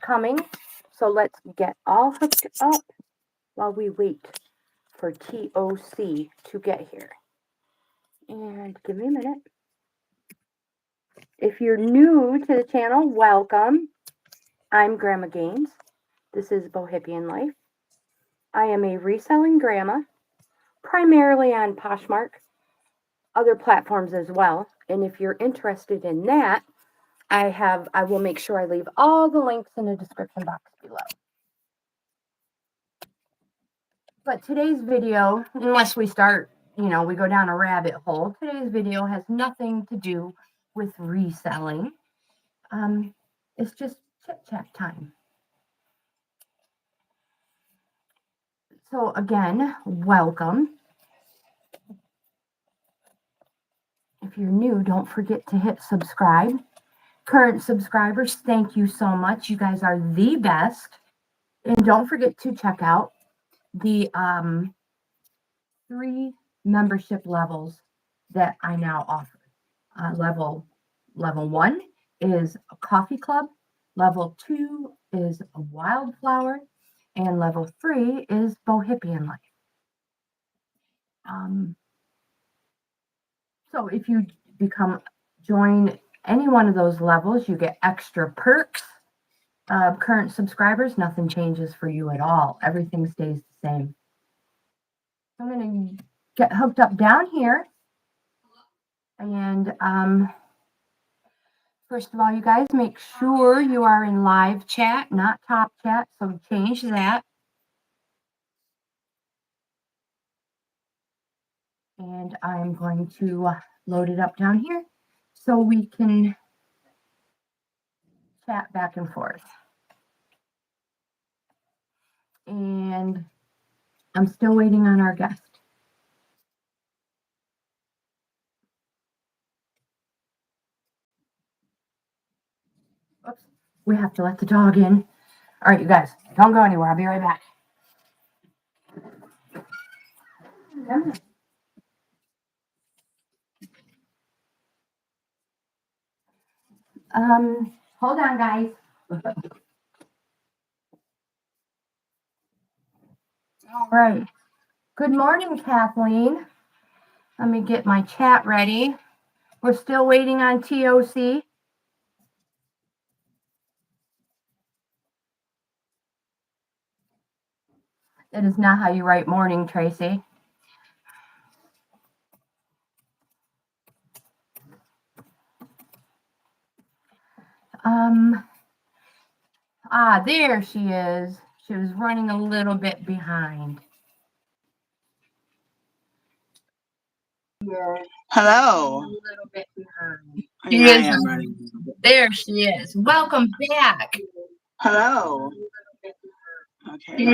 coming. So let's get all hooked up while we wait for TOC to get here. And give me a minute. If you're new to the channel, welcome. I'm Grandma Gaines. This is Bohippian Life. I am a reselling grandma, primarily on Poshmark, other platforms as well. And if you're interested in that, I will make sure I leave all the links in the description box below. But today's video, unless we start, we go down a rabbit hole, today's video has nothing to do with reselling. It's just chit-chat time. So again, welcome. If you're new, don't forget to hit subscribe. Current subscribers, thank you so much. You guys are the best. And don't forget to check out the 3 membership levels that I now offer. Level 1 is a coffee club. Level 2 is a wildflower. And level 3 is Bohippian Life. So if you join any one of those levels, you get extra perks. Current subscribers, nothing changes for you at all. Everything stays the same. I'm going to get hooked up down here. And first of all, you guys, make sure you are in live chat, not top chat. So change that. And I'm going to load it up down here so we can chat back and forth. And I'm still waiting on our guest. Oops, we have to let the dog in. All right, you guys, don't go anywhere. I'll be right back. Hold on, guys. All right. Good morning, Kathleen. Let me get my chat ready. We're still waiting on TOC. That is not how you write morning, Tracy. There she is. She was running a little bit behind. Hello. A little bit behind. There she is. Welcome back. Hello. Okay.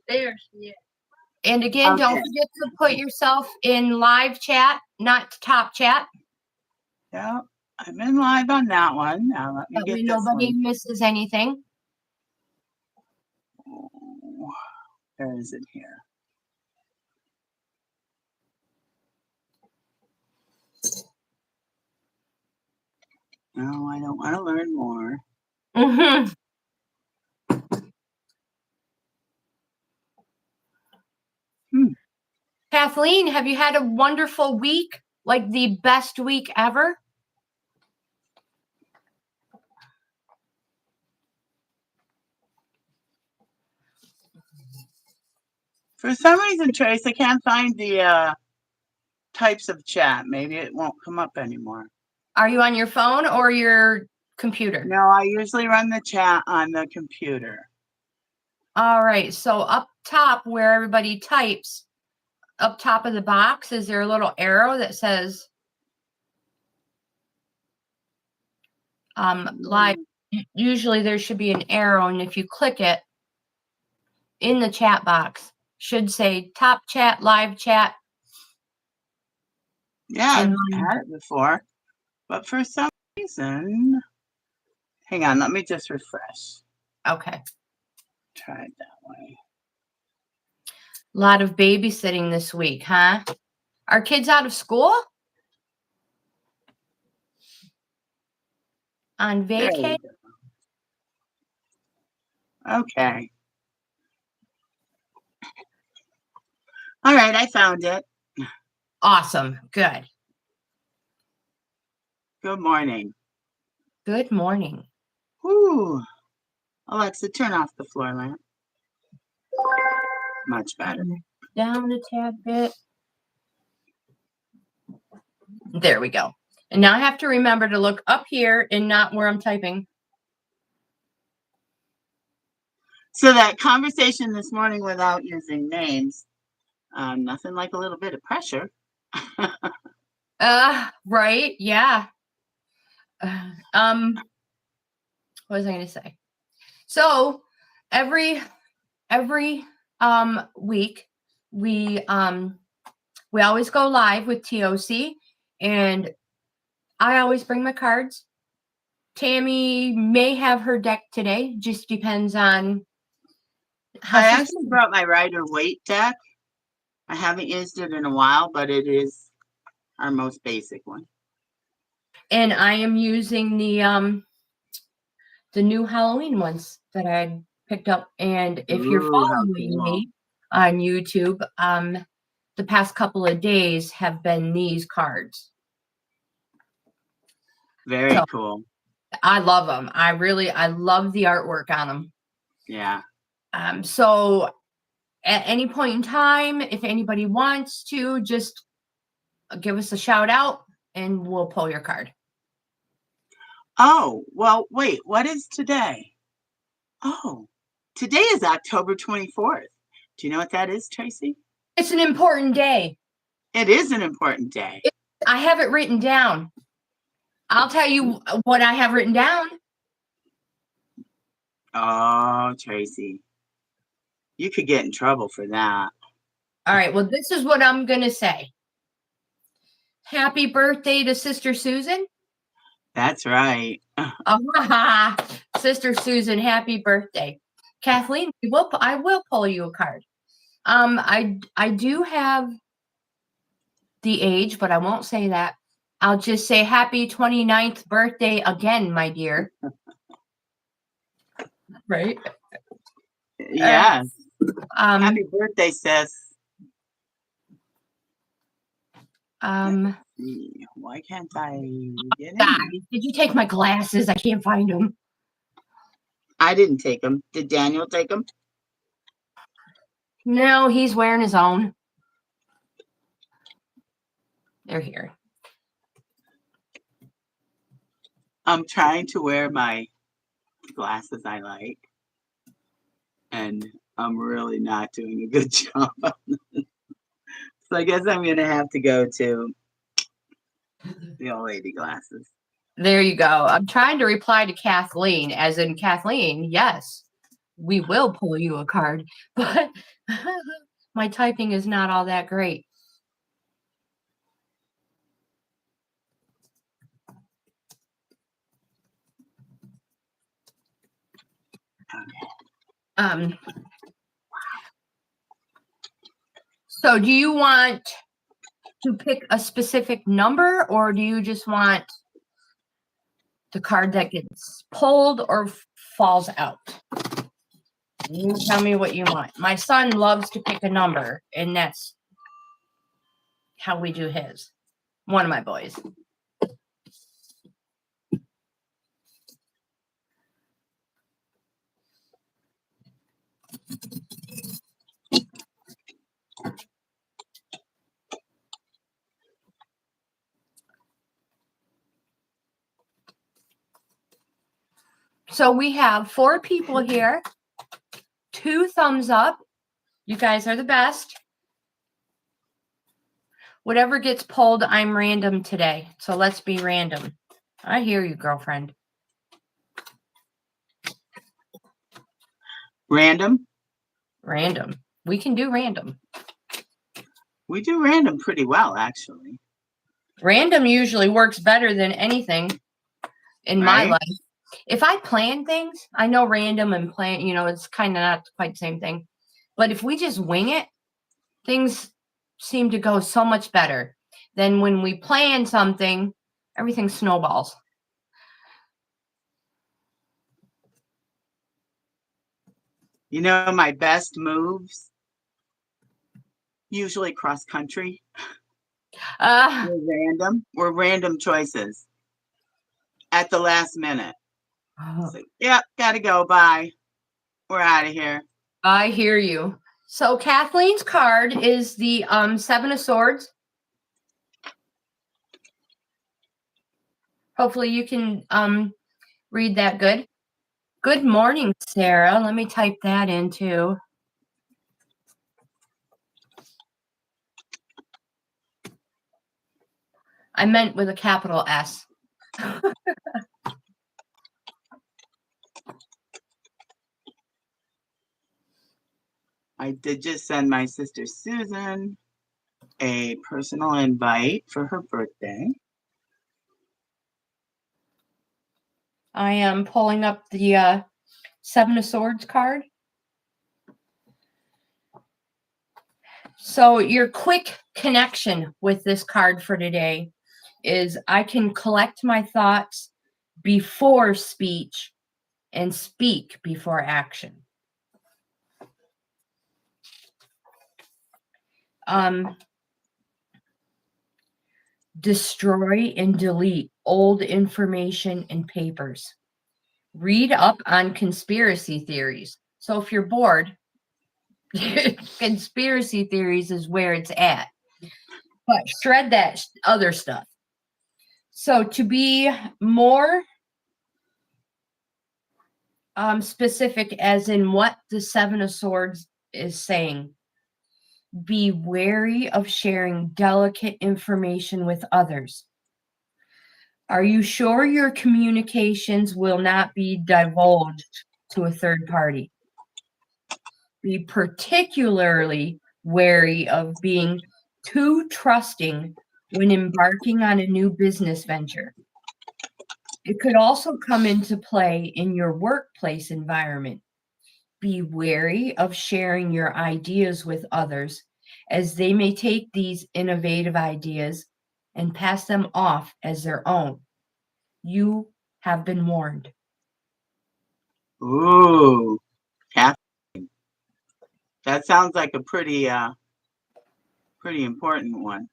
There she is. And again, Don't forget to put yourself in live chat, not top chat. Yeah, I'm in live on that one. Now let me get this nobody one. misses anything. Oh, where is it here? No, I don't want to learn more. Kathleen, have you had a wonderful week? Like the best week ever? For some reason, Trace, I can't find the types of chat. Maybe it won't come up anymore. Are you on your phone or your computer? No, I usually run the chat on the computer. All right. So up top where everybody types, up top of the box, is there a little arrow that says live? Usually there should be an arrow, and if you click it in the chat box, should say top chat, live chat. Yeah, I've had it before, but for some reason, hang on, let me just refresh. Okay. Try it that way. A lot of babysitting this week, huh? Are kids out of school? On vacation? Okay. All right, I found it. Awesome. Good. Good morning. Good morning. Whew. Alexa, turn off the floor lamp. Much better. Down a tad bit. There we go. And now I have to remember to look up here and not where I'm typing. So that conversation this morning without using names, nothing like a little bit of pressure. Right. Yeah. What was I going to say? So every week we always go live with TOC, and I always bring my cards. Tammy may have her deck today, just depends on how I she's actually feeling. brought my Rider-Waite deck. I haven't used it in a while, but it is our most basic one. And I am using the new Halloween ones that I picked up. And if you're Ooh, how following cool. me on YouTube, the past couple of days have been these cards. Very cool. I love them. I love the artwork on them. Yeah. So at any point in time, if anybody wants to, just give us a shout out and we'll pull your card. Oh, well, wait, what is today? Oh, today is October 24th. Do you know what that is, Tracy? It's an important day. It is an important day. I have it written down. I'll tell you what I have written down. Oh, Tracy, you could get in trouble for that. All right. Well, this is what I'm going to say. Happy birthday to Sister Susan. That's right. Sister Susan, happy birthday. Kathleen, I will pull you a card. I do have the age, but I won't say that. I'll just say happy 29th birthday again, my dear. Right? Yes. Happy birthday, sis. Why can't I get in? Did you take my glasses? I can't find them. I didn't take them. Did Daniel take them? No, he's wearing his own. They're here. I'm trying to wear my glasses I like, and I'm really not doing a good job on this. So I guess I'm going to have to go to the old lady glasses. There you go. I'm trying to reply to Kathleen, as in Kathleen, yes, we will pull you a card, but my typing is not all that great. So do you want to pick a specific number, or do you just want the card that gets pulled or falls out? You tell me what you want. My son loves to pick a number, and that's how we do his. One of my boys. So we have 4 people here. 2 thumbs up. You guys are the best. Whatever gets pulled, I'm random today. So let's be random. I hear you, girlfriend. Random? Random. We can do random. We do random pretty well, actually. Random usually works better than anything in my Right? life. If I plan things, I know random and plan, it's kind of not quite the same thing. But if we just wing it, things seem to go so much better than when we plan something, everything snowballs. You know, my best moves, usually cross country, Uh, were random choices at the last minute. So, yep, gotta go. Bye. We're out of here. I hear you. So Kathleen's card is the Seven of Swords. Hopefully you can read that good. Good morning, Sarah. Let me type that in too. I meant with a capital S. I did just send my sister Susan a personal invite for her birthday. I am pulling up the Seven of Swords card. So your quick connection with this card for today is I can collect my thoughts before speech and speak before action. Destroy and delete old information and papers. Read up on conspiracy theories. So if you're bored, conspiracy theories is where it's at. But shred that other stuff. So to be more specific, as in what the Seven of Swords is saying, be wary of sharing delicate information with others. Are you sure your communications will not be divulged to a third party? Be particularly wary of being too trusting when embarking on a new business venture. It could also come into play in your workplace environment. Be wary of sharing your ideas with others, as they may take these innovative ideas and pass them off as their own. You have been warned. Ooh, Catherine. That sounds like a pretty important one.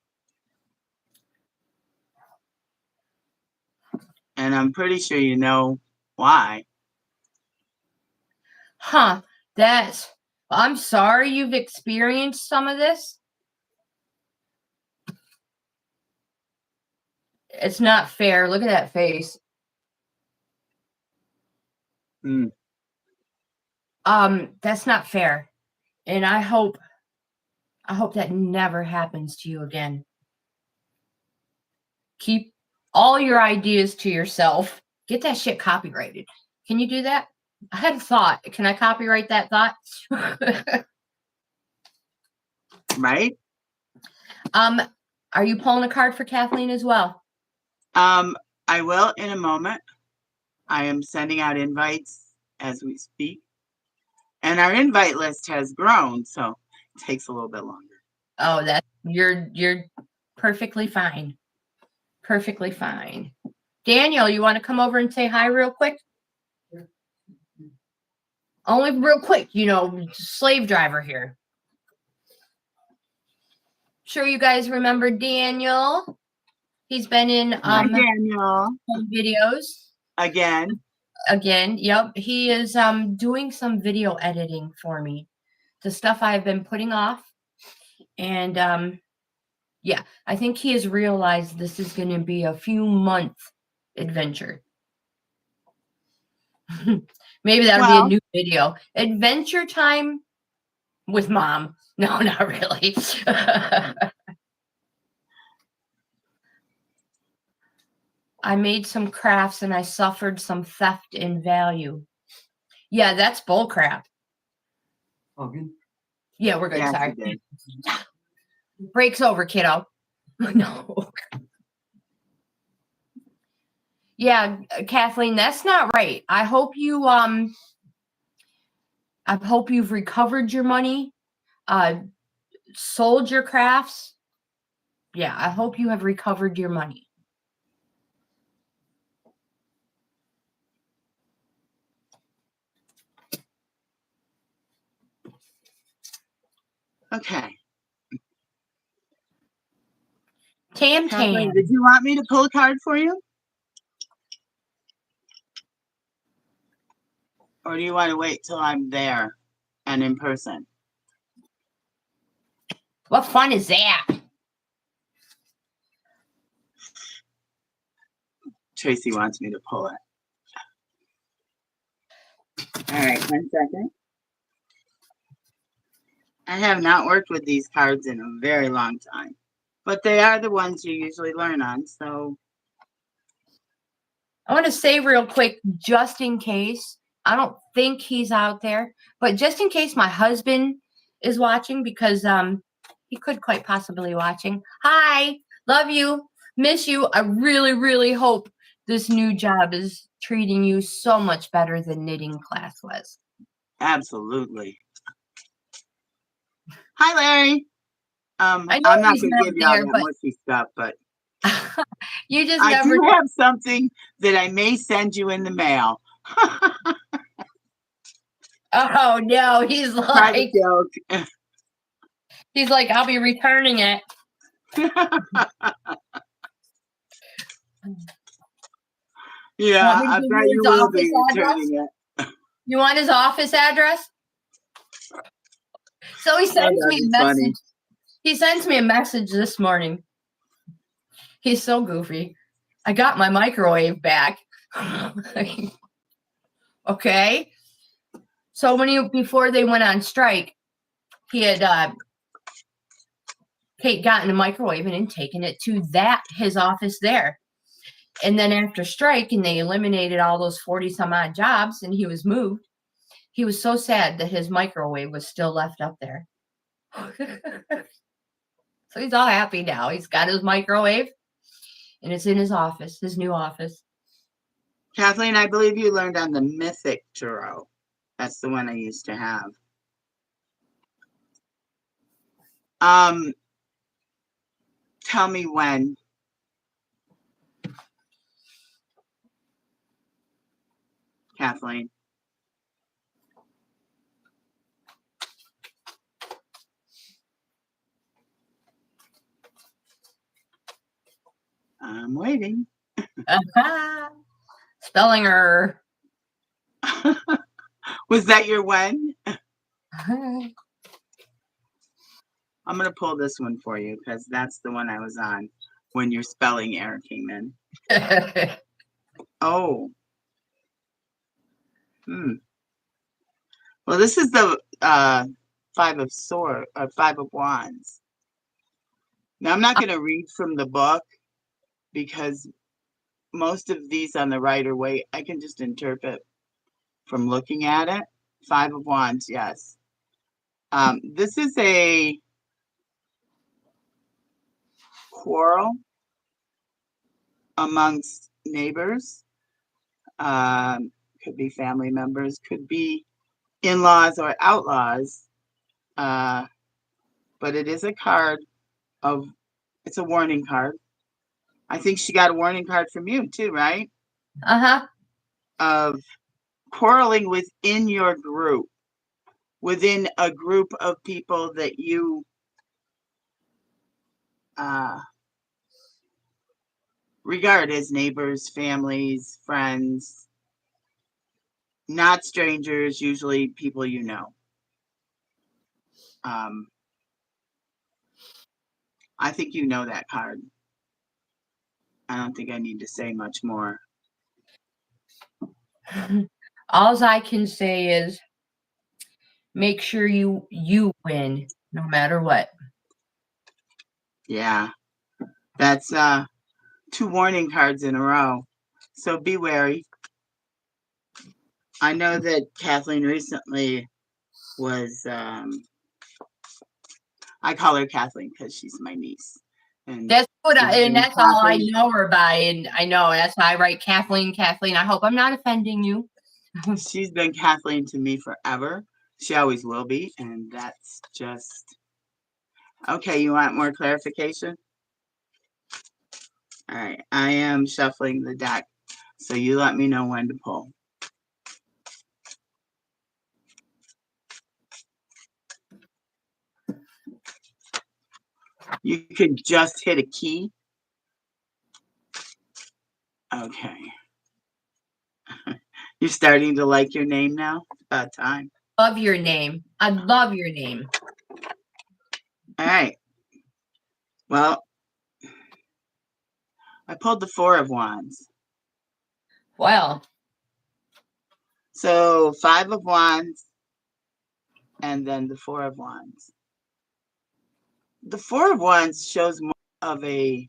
And I'm pretty sure you know why. Huh, I'm sorry you've experienced some of this. It's not fair. Look at that face. That's not fair. And I hope that never happens to you again. Keep all your ideas to yourself. Get that shit copyrighted. Can you do that? I had a thought. Can I copyright that thought? Right? Are you pulling a card for Kathleen as well? I will in a moment. I am sending out invites as we speak. And our invite list has grown, so it takes a little bit longer. Oh, you're perfectly fine. Perfectly fine. Daniel, you want to come over and say hi real quick? Only real quick, slave driver here. Sure you guys remember Daniel. He's been in Hi, Daniel. videos. Again, yep. He is doing some video editing for me. The stuff I've been putting off. And yeah, I think he has realized this is going to be a few month adventure. Maybe that'll be a new video. Adventure time with mom. No, not really. I made some crafts and I suffered some theft in value. Yeah, that's bull crap. Oh, good. Yeah, we're good. Yes, Sorry. you did. Break's over, kiddo. No. Yeah, Kathleen, that's not right. I hope you've recovered your money, sold your crafts. Yeah, I hope you have recovered your money. Okay. Tam Kathleen, Tam. did you want me to pull a card for you? Or do you want to wait till I'm there and in person? What fun is that? Tracy wants me to pull it. All right, 1 second. I have not worked with these cards in a very long time, but they are the ones you usually learn on. So, I want to say real quick, just in case, I don't think he's out there, but just in case my husband is watching, because he could quite possibly be watching. Hi, love you, miss you. I really, really hope this new job is treating you so much better than knitting class was. absolutely. Hi, Larry. I know I'm not he's going to not give you all there, that but mushy stuff, but you just I never do know. have something that I may send you in the mail. Oh no, he's Private like, joke. I'll be returning it. Yeah, Want me to I give bet you you his will office be address? returning it. You want his office address? So he Oh, sends me that'd a be message. funny. He sends me a message this morning. He's so goofy. I got my microwave back. Okay. So before they went on strike, he had Kate gotten a microwave and taken it to his office there. And then after strike, and they eliminated all those 40 some odd jobs, and he was moved. He was so sad that his microwave was still left up there. So he's all happy now. He's got his microwave, and it's in his office, his new office. Kathleen, I believe you learned on the Mythic Tarot. That's the one I used to have. Tell me when. Kathleen. I'm waiting. Spelling error. Was that your when? I'm going to pull this one for you because that's the one I was on when your spelling error came in. Oh. Well, this is the Five of Wands. Now, I'm not going to read from the book because most of these on the Rider Waite, I can just interpret from looking at it. Five of Wands, yes. This is a quarrel amongst neighbors. Could be family members, could be in-laws or outlaws. But it is a card it's a warning card. I think she got a warning card from you too, right? Uh-huh. Of quarreling within your group, within a group of people that you regard as neighbors, families, friends, not strangers, usually people you know. I think you know that card. I don't think I need to say much more. All I can say is make sure you win no matter what. Yeah, that's 2 warning cards in a row. So be wary. I know that Kathleen recently was, I call her Kathleen because she's my niece. And That's what and that's all I Kathleen, know her by. And I know that's why I write Kathleen. I hope I'm not offending you. she's been Kathleen to me forever. She always will be. And that's just, okay, you want more clarification? All right, I am shuffling the deck. So you let me know when to pull. You could just hit a key. Okay. You're starting to like your name now? It's about time. Love your name. I love your name. All right. Well, I pulled the Four of Wands. Well, So 5 of Wands and then the Four of Wands. The Four of Wands shows more of a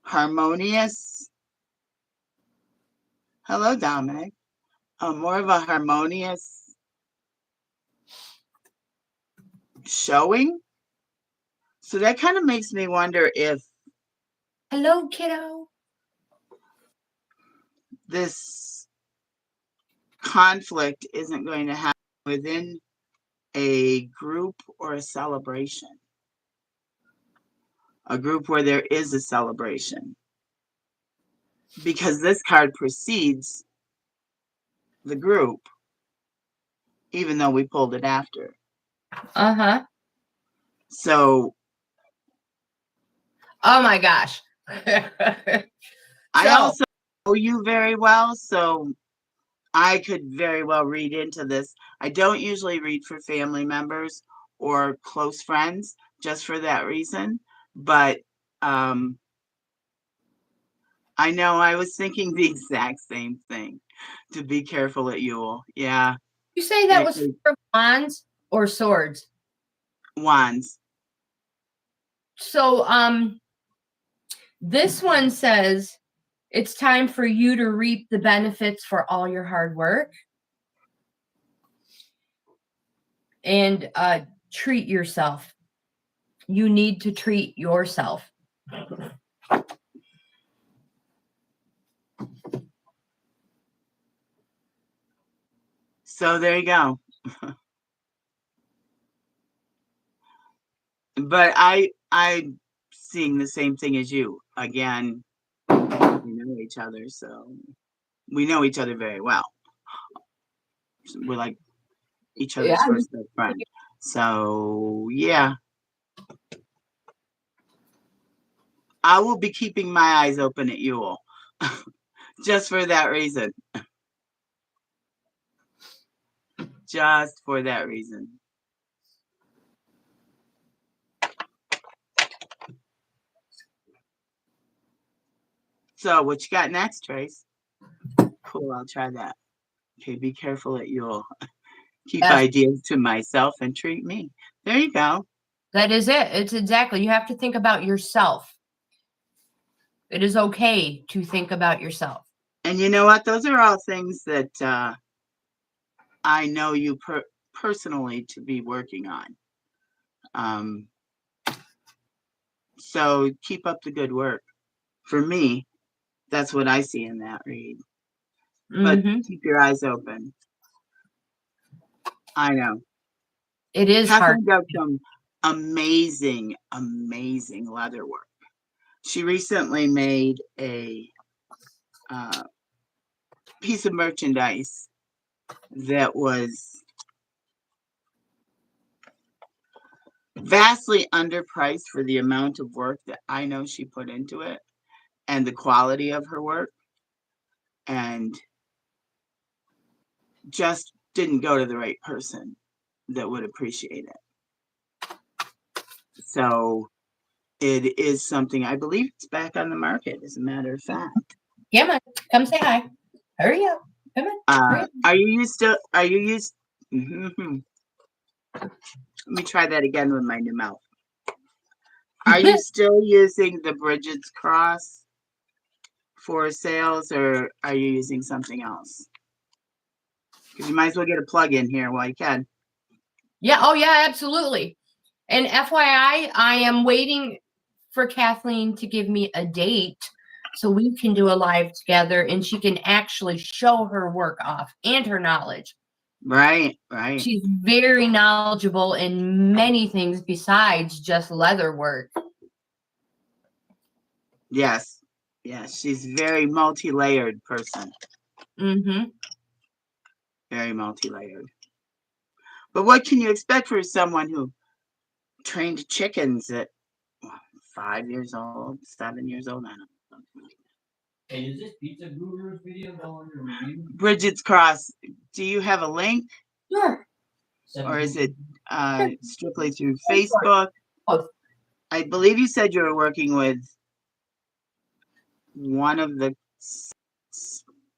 harmonious, hello, Dominic, more of a harmonious showing. So that kind of makes me wonder if hello, kiddo. this conflict isn't going to happen within a group or a celebration. A group where there is a celebration. Because this card precedes the group, even though we pulled it after. Uh-huh. So Oh my gosh. I So- also know you very well, so I could very well read into this. I don't usually read for family members or close friends just for that reason, but I know I was thinking the exact same thing. To be careful at Yule. Yeah. You say that was for wands or swords? Wands. So this one says it's time for you to reap the benefits for all your hard work and treat yourself. You need to treat yourself. So there you go. But I'm seeing the same thing as you. Again, we know each other, so we know each other very well. We're like each other's first best friend. So yeah. I will be keeping my eyes open at Yule. Just for that reason. Just for that reason. So what you got next, Trace? Cool, I'll try that. Okay, be careful at Yule. Keep ideas to myself and treat me. There you go. That is it. It's exactly. You have to think about yourself. It is okay to think about yourself. And you know what? Those are all things that I know you personally to be working on. So keep up the good work. For me, that's what I see in that read. But keep your eyes open. I know. It is Kathleen hard. does some amazing, amazing leather work. She recently made a piece of merchandise that was vastly underpriced for the amount of work that I know she put into it and the quality of her work, and just didn't go to the right person that would appreciate it. So it is something, I believe it's back on the market, as a matter of fact. Yeah, come say hi. Hurry up. Come on. Are you used? Let me try that again with my new mouth. Are you still using the Bridget's cross for sales, or are you using something else? Because you might as well get a plug in here while you can. Yeah. Oh, yeah, absolutely. And FYI, I am waiting for Kathleen to give me a date so we can do a live together and she can actually show her work off and her knowledge. Right, right. She's very knowledgeable in many things besides just leather work. Yes, yes. She's very multi-layered person. Very multi-layered. But what can you expect for someone who trained chickens at 5 years old, 7 years old. I don't know. Hey, is this Pizza Guru's video going to review? Bridget's Cross. Do you have a link, Sure. or is it strictly through Go for it. Facebook? Both. I believe you said you were working with one of the,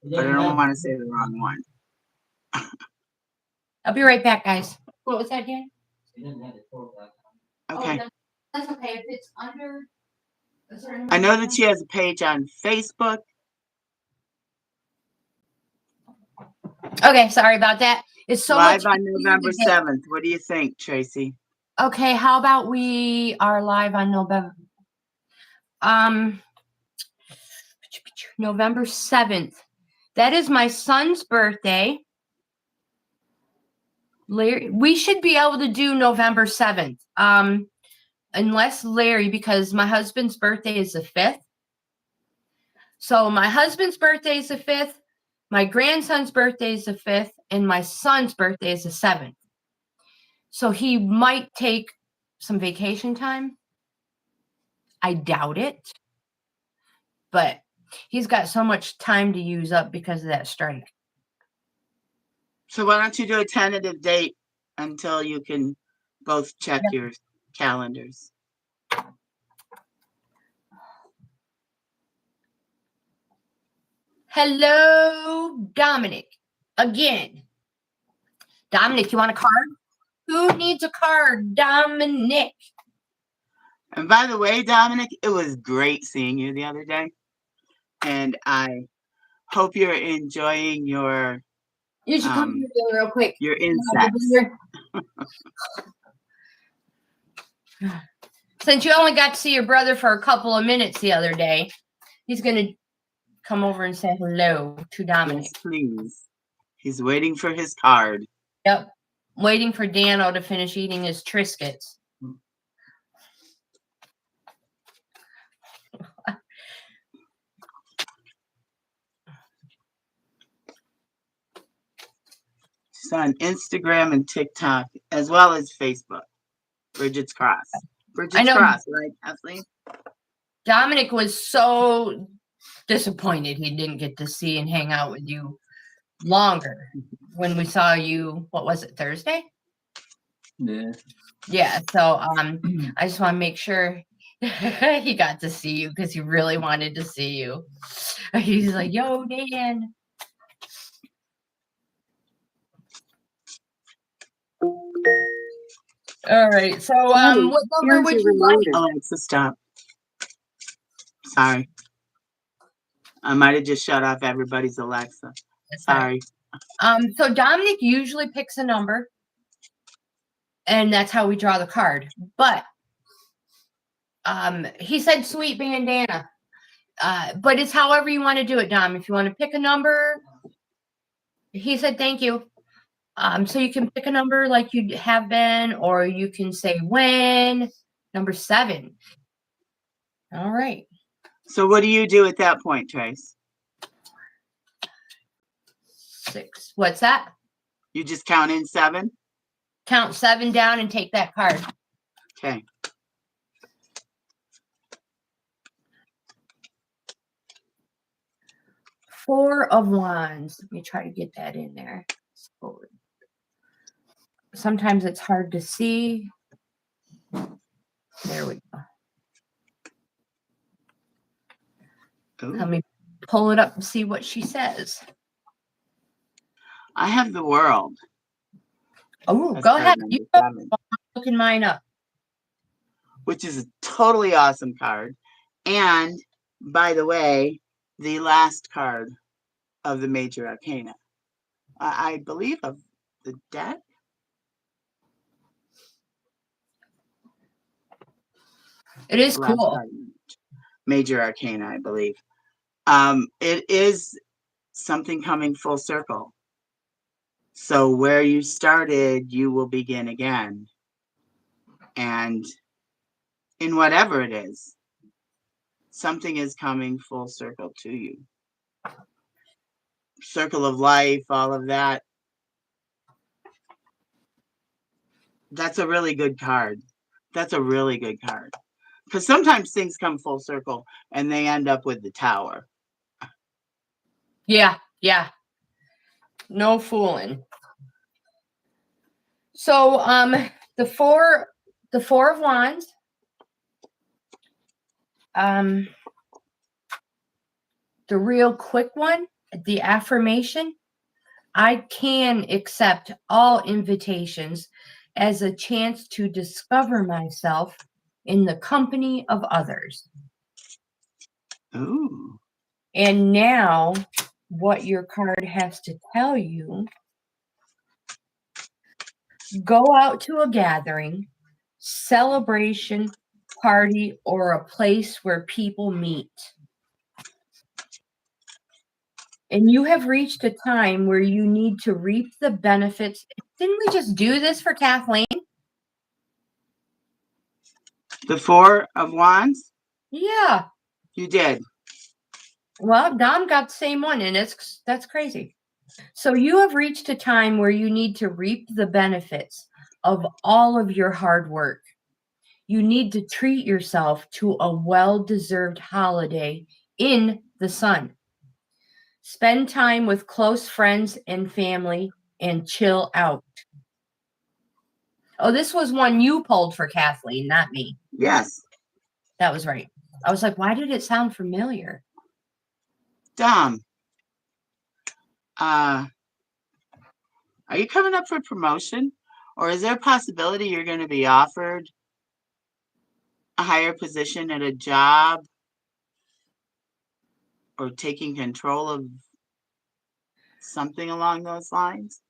but I don't want to say the wrong one. I'll be right back, guys. What was that, Dan? He doesn't have the quote back. Okay. Oh, that's okay. If it's under a certain I know that she has a page on Facebook. Okay, sorry about that. It's so Live much on easier November to get- 7th. What do you think, Tracy? Okay, how about we are live on November 7th. That is my son's birthday. Larry, we should be able to do November 7th. Unless Larry, because my husband's birthday is the 5th. So my husband's birthday is the 5th, my grandson's birthday is the 5th, and my son's birthday is the 7th. So he might take some vacation time. I doubt it. But he's got so much time to use up because of that strike. So why don't you do a tentative date until you can both check your calendars? Hello, Dominic. Again. Dominic, you want a card? Who needs a card? Dominic. And by the way, Dominic, it was great seeing you the other day. And I hope you're enjoying your You should come here real quick. insects. Since you only got to see your brother for a couple of minutes the other day, he's going to come over and say hello to Dominic. Yes, please. He's waiting for his card. Yep. Waiting for Dano to finish eating his Triscuits. She's on Instagram and TikTok, as well as Facebook. Bridget's Cross. Bridget's Cross, right, Kathleen? Dominic was so disappointed he didn't get to see and hang out with you longer when we saw you. What was it, Thursday? Yeah. Yeah. So I just want to make sure he got to see you because he really wanted to see you. He's like, "Yo, Dan." All right. So what number would you like? Alexa, stop. Sorry. I might have just shut off everybody's Alexa. Sorry. So Dominic usually picks a number, and that's how we draw the card. But he said sweet bandana. But it's however you want to do it, Dom. If you want to pick a number, he said thank you. So you can pick a number like you have been, or you can say when. Number 7. All right. So what do you do at that point, Trace? 6. What's that? You just count in 7? Count 7 down and take that card. Okay. Four of Wands. Let me try to get that in there. Sometimes it's hard to see. There we go. Ooh. Let me pull it up and see what she says. I have the World. Oh, That's go card ahead. number You go. 7, I'm looking mine up. which is a totally awesome card. And by the way, the last card of the Major Arcana, I believe, of the deck. It is Last cool. card, Major Arcana, I believe. It is something coming full circle. So where you started, you will begin again. And in whatever it is, something is coming full circle to you. Circle of life, all of that. That's a really good card. That's a really good card. Because sometimes things come full circle and they end up with the Tower. Yeah. No fooling. So the four of Wands. The real quick one, the affirmation. I can accept all invitations as a chance to discover myself in the company of others. Ooh. And now what your card has to tell you, go out to a gathering, celebration, party, or a place where people meet. And you have reached a time where you need to reap the benefits. Didn't we just do this for Kathleen? The Four of Wands? Yeah. You did. Well, Dom got the same one, and that's crazy. So you have reached a time where you need to reap the benefits of all of your hard work. You need to treat yourself to a well-deserved holiday in the sun. Spend time with close friends and family and chill out. Oh, this was one you pulled for Kathleen, not me. Yes. That was right. I was like, why did it sound familiar? Dom, are you coming up for promotion? Or is there a possibility you're going to be offered a higher position at a job or taking control of something along those lines?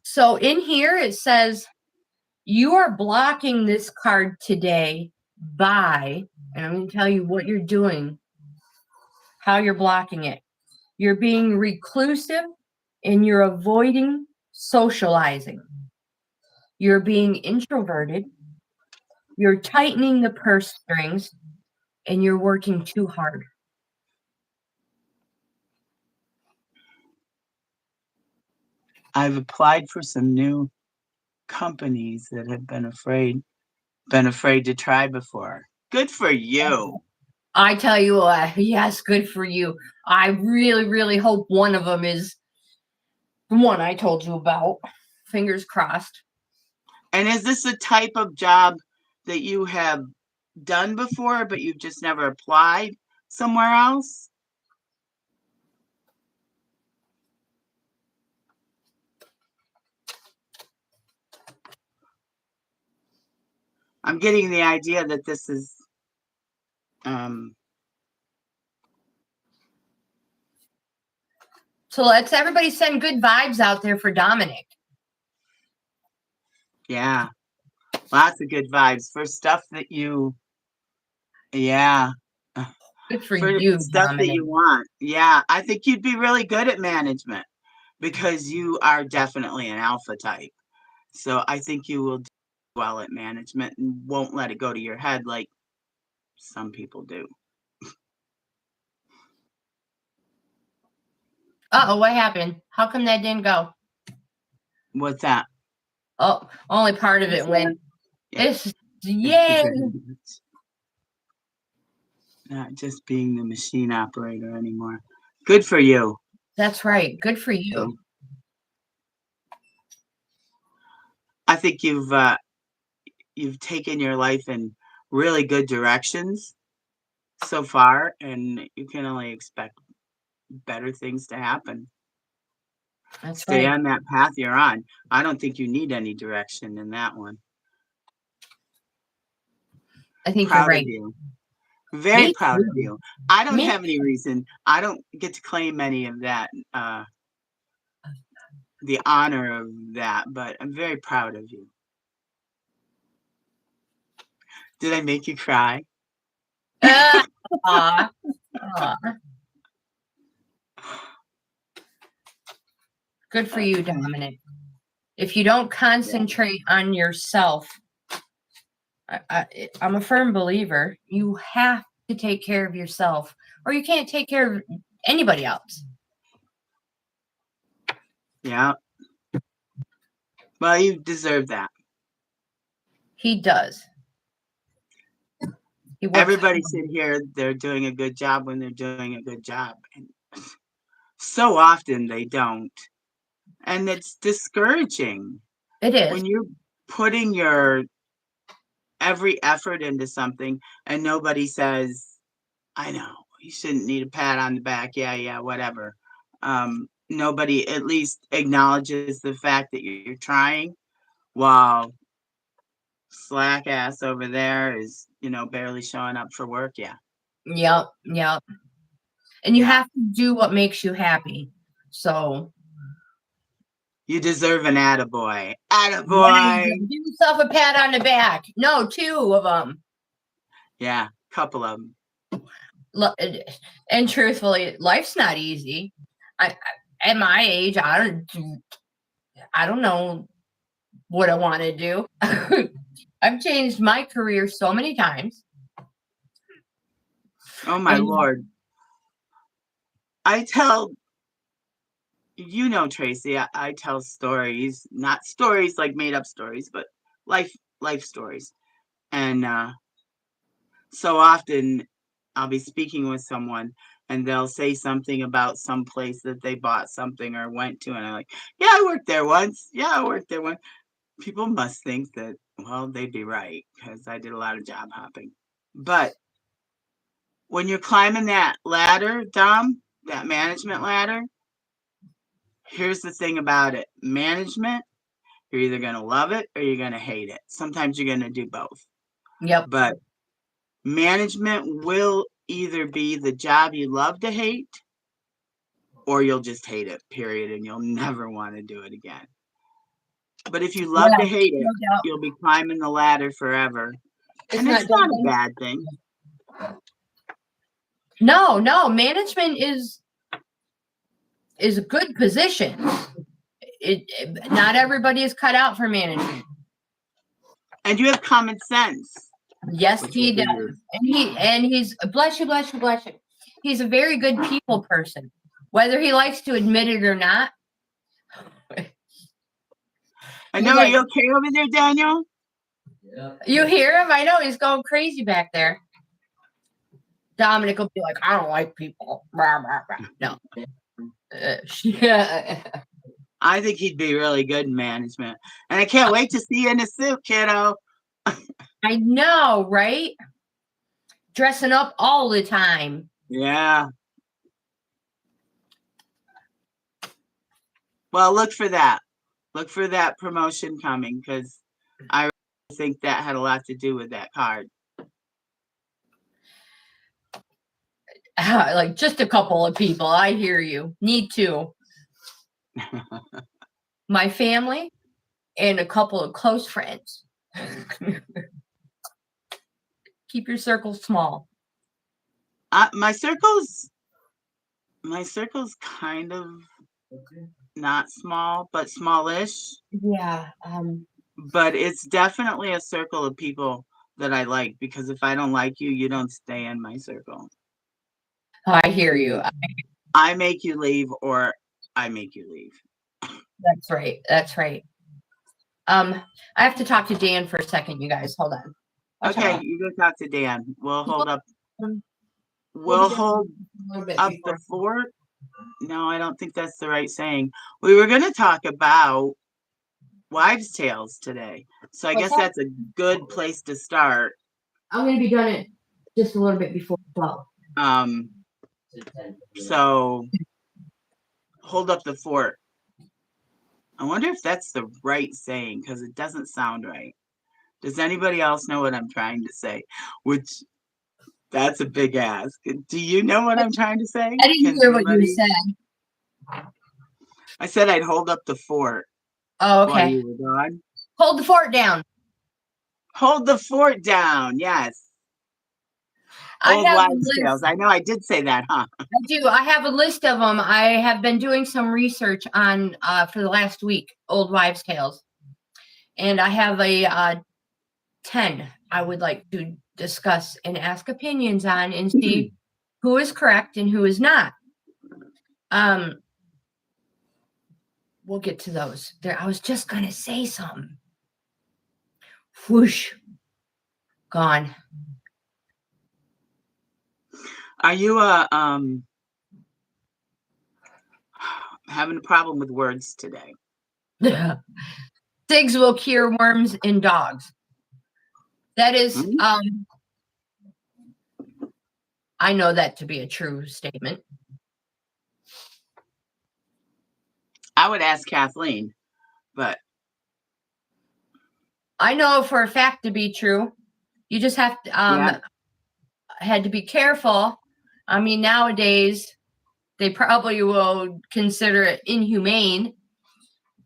So in here it says, you are blocking this card today by, and I'm going to tell you what you're doing, how you're blocking it. You're being reclusive and you're avoiding socializing. You're being introverted. You're tightening the purse strings and you're working too hard. I've applied for some new companies that have been afraid to try before. Good for you. I tell you what, yes, good for you. I really, really hope one of them is the one I told you about. Fingers crossed. And is this a type of job that you have done before, but you've just never applied somewhere else? I'm getting the idea that this is So let's everybody send good vibes out there for Dominic. yeah, lots of good vibes for stuff that you, yeah, Good for for you, stuff that Dominic. you want. Yeah, I think you'd be really good at management because you are definitely an alpha type. So I think you will do well at management and won't let it go to your head like some people do. Uh-oh, what happened? How come that didn't go? What's that? Oh, only part of it went. Yeah. This, yay! Not just being the machine operator anymore. Good for you. That's right. Good for you. I think you've taken your life in really good directions so far, and you can only expect better things to happen. That's Stay right. on that path you're on. I don't think you need any direction in that one. I think Proud you're right. of you. Very Me proud too. of you. I don't Me have any reason. I don't get to claim any of that, the honor of that, but I'm very proud of you. Did I make you cry? Aw. Aw. Good for you, Dominic. If you don't concentrate on yourself, I'm a firm believer, you have to take care of yourself, or you can't take care of anybody else. Yeah. Well, you deserve that. He does. He works Everybody hard. sit here, they're doing a good job when they're doing a good job. And so often they don't. And it's discouraging It is. when you're putting your every effort into something and nobody says, I know, you shouldn't need a pat on the back. Yeah, whatever. Nobody at least acknowledges the fact that you're trying, while slack ass over there is, barely showing up for work. Yeah. Yep. And you Yeah. have to do what makes you happy. So You deserve an attaboy. there Attaboy. you go. Give yourself a pat on the back. No, 2 of them. Yeah, couple of them. And truthfully, life's not easy. At my age, I don't know what I want to do. I've changed my career so many times. Oh my And- Lord. I tell, Tracy, I tell stories, not stories like made up stories, but life stories. And so often I'll be speaking with someone and they'll say something about some place that they bought something or went to. And I'm like, yeah, I worked there once. Yeah, I worked there once. People must think that, well, they'd be right because I did a lot of job hopping. But when you're climbing that ladder, Dom, that management ladder, here's the thing about it. Management, you're either going to love it or you're going to hate it. Sometimes you're going to do both. Yep. But management will either be the job you love to hate or you'll just hate it, period, and you'll never want to do it again. But if you love to hate it, no doubt. you'll be climbing the ladder forever. It's And not it's not a done. bad thing. No, management is a good position. Not everybody is cut out for management. And you have common sense. Yes, which he will be does. your- And he's bless you. He's a very good people person, whether he likes to admit it or not. I know. Are you okay over there, Daniel? Yeah. You hear him? I know he's going crazy back there. Dominic will be like, I don't like people. Rah, rah, rah. No. Yeah. I think he'd be really good in management. And I can't wait to see you in a suit, kiddo. I know, right? Dressing up all the time. Yeah. Well, look for that. Look for that promotion coming because I think that had a lot to do with that card. Like just a couple of people. I hear you. Need to. My family and a couple of close friends. Keep your circle small. My circle's kind of not small, but smallish. Yeah. But it's definitely a circle of people that I like because if I don't like you, you don't stay in my circle. I hear you. I make you leave or I make you leave. That's right. I have to talk to Dan for a second, you guys. Hold on. Okay, you go talk to Dan. We'll hold up. Um, We'll hold up the fort. No, I don't think that's the right saying. We were going to talk about wives' tales today. So I guess that's a good place to start. I'm going to be done it just a little bit before 12. So hold up the fort. I wonder if that's the right saying because it doesn't sound right. Does anybody else know what I'm trying to say? Which that's a big ask. Do you know what I'm trying to say? I didn't hear what you said. I said I'd hold up the fort. Oh, While okay. you were gone. Hold the fort down. Hold the fort down. Yes. Old wives' tales. I know I did say that, huh? I do. I have a list of them. I have been doing some research on for the last week, old wives' tales. And I have a 10 I would like to discuss and ask opinions on and see who is correct and who is not. we'll get to those. There, I was just gonna say something. Whoosh, gone. Are you having a problem with words today? Cigs will cure worms in dogs. That is, I know that to be a true statement. I would ask Kathleen, but I know for a fact to be true. You just have to had to be careful. I mean, nowadays they probably will consider it inhumane.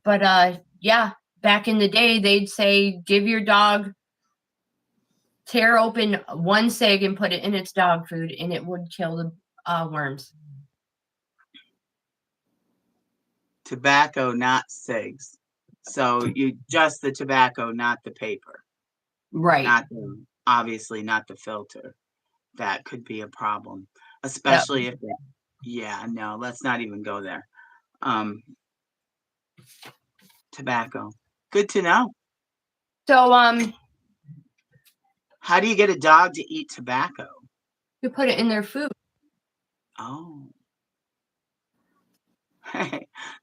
But yeah, back in the day they'd say give your dog, tear open one cig and put it in its dog food and it would kill the worms. tobacco, not cigs. So you just the tobacco, not the paper. Right. Not the, obviously not the filter. That could be a problem, especially if it, yeah, no, let's not even go there. Tobacco. Good to know. So How do you get a dog to eat tobacco? you put it in their food. Oh.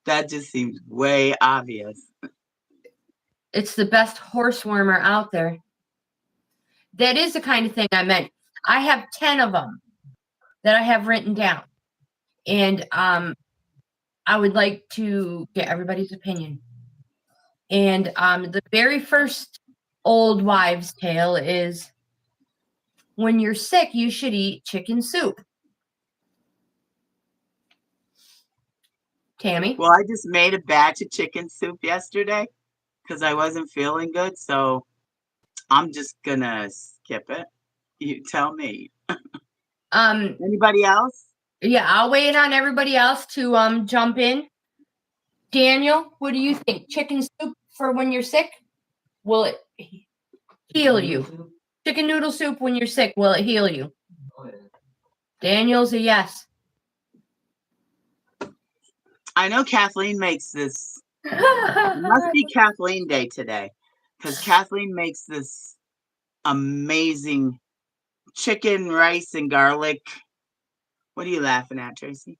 That just seems way obvious. It's the best horse warmer out there. That is the kind of thing I meant. I have 10 of them that I have written down. And I would like to get everybody's opinion. And the very first old wives' tale is when you're sick, you should eat chicken soup. Tammy? Well, I just made a batch of chicken soup yesterday because I wasn't feeling good. So I'm just going to skip it. You tell me. Anybody else? Yeah, I'll wait on everybody else to jump in. Daniel, what do you think? Chicken soup for when you're sick? Will it heal you? Chicken noodle soup when you're sick, will it heal you? Oh, yeah. Daniel's a yes. I know Kathleen makes this. It must be Kathleen Day today because Kathleen makes this amazing chicken, rice, and garlic. What are you laughing at, Tracy?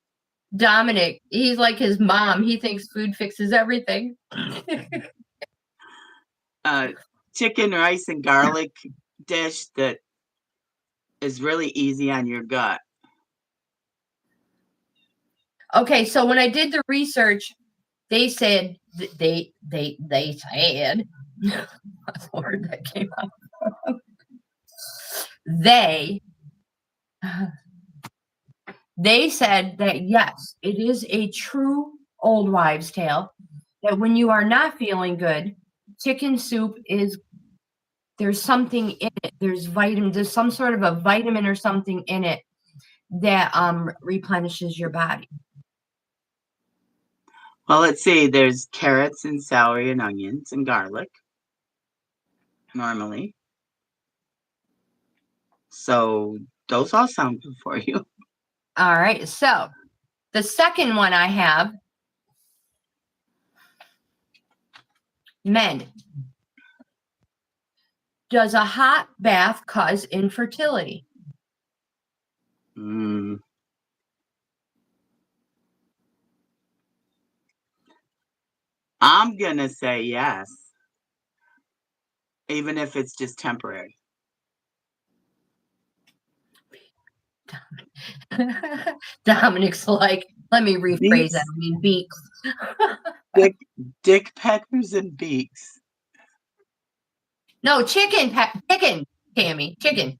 Dominic, he's like his mom. He thinks food fixes everything. Chicken, rice, and garlic dish that is really easy on your gut. Okay, so when I did the research, they said they said that's the word that came out. They said that yes, it is a true old wives' tale that when you are not feeling good, chicken soup is there's something in it. There's some sort of a vitamin or something in it that replenishes your body. Well, let's see. There's carrots and celery and onions and garlic normally. So those all sound good for you. All right. So the second one I have, men. Does a hot bath cause infertility? I'm going to say yes, even if it's just temporary. Dominic's like, let me rephrase that. I mean, beaks. Dick peckers and beaks. No, chicken, Tammy, chicken.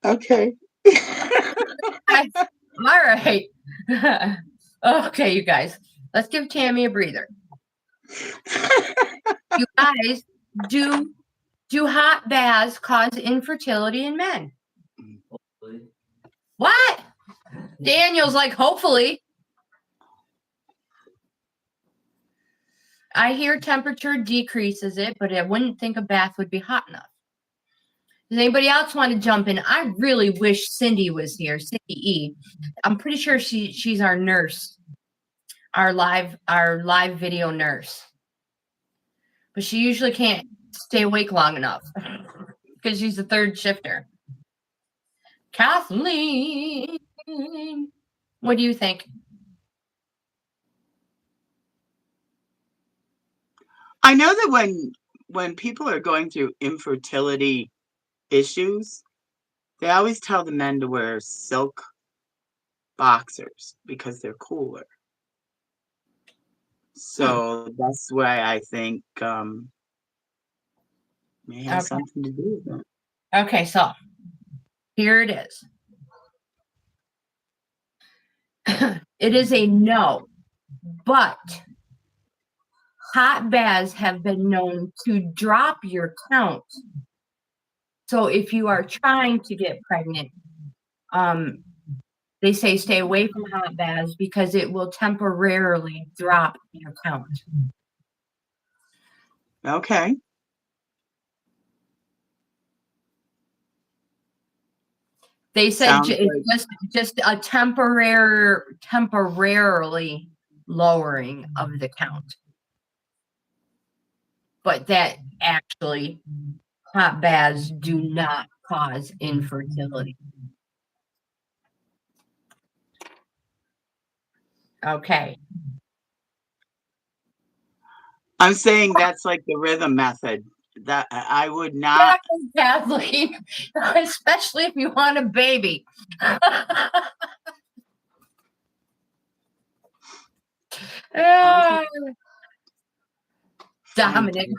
Okay. All right. Okay, you guys, let's give Tammy a breather. You guys, do hot baths cause infertility in men? Hopefully. What? Daniel's like, hopefully. I hear temperature decreases it, but I wouldn't think a bath would be hot enough. Does anybody else want to jump in? I really wish Cindy was here. Cindy E. I'm pretty sure she's our nurse, our live video nurse. But she usually can't stay awake long enough because she's a third shifter. Kathleen, what do you think? I know that when people are going through infertility issues, they always tell the men to wear silk boxers because they're cooler. So that's why I think may have something to do with it. Okay, so here it is. It is a no, but hot baths have been known to drop your count. So if you are trying to get pregnant, they say stay away from hot baths because it will temporarily drop your count. Okay. They said just a temporarily lowering of the count. But that actually, hot baths do not cause infertility. Okay. I'm saying that's like the rhythm method. That I would not. Kathleen, especially if you want a baby. Dominic,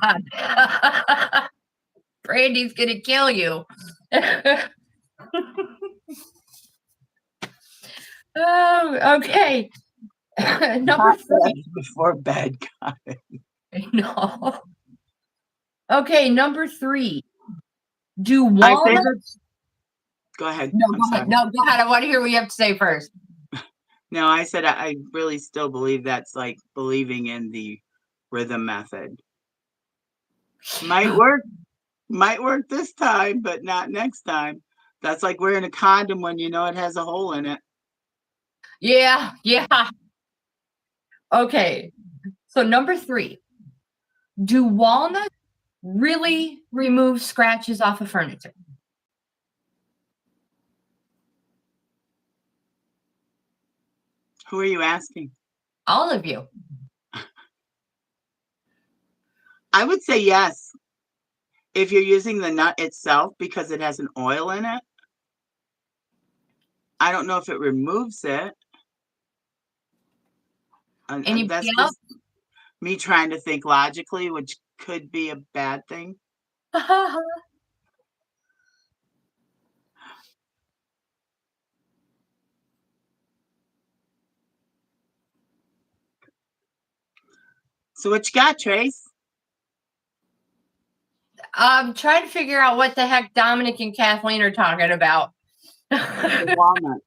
Brandy's gonna kill you. Oh, okay. Number 3. Before bed, guys. No. Okay, number 3. Do walnuts? Go ahead. No, go ahead. No, go ahead. I want to hear what you have to say first. No, I said I really still believe that's like believing in the rhythm method. Might work this time, but not next time. That's like wearing a condom when you know it has a hole in it. Yeah. Okay. So number 3. Do walnuts really remove scratches off of furniture? Who are you asking? All of you. I would say yes. If you're using the nut itself because it has an oil in it. I don't know if it removes it. And that's just me trying to think logically, which could be a bad thing. So what you got, Trace? I'm trying to figure out what the heck Dominic and Kathleen are talking about. The walnuts.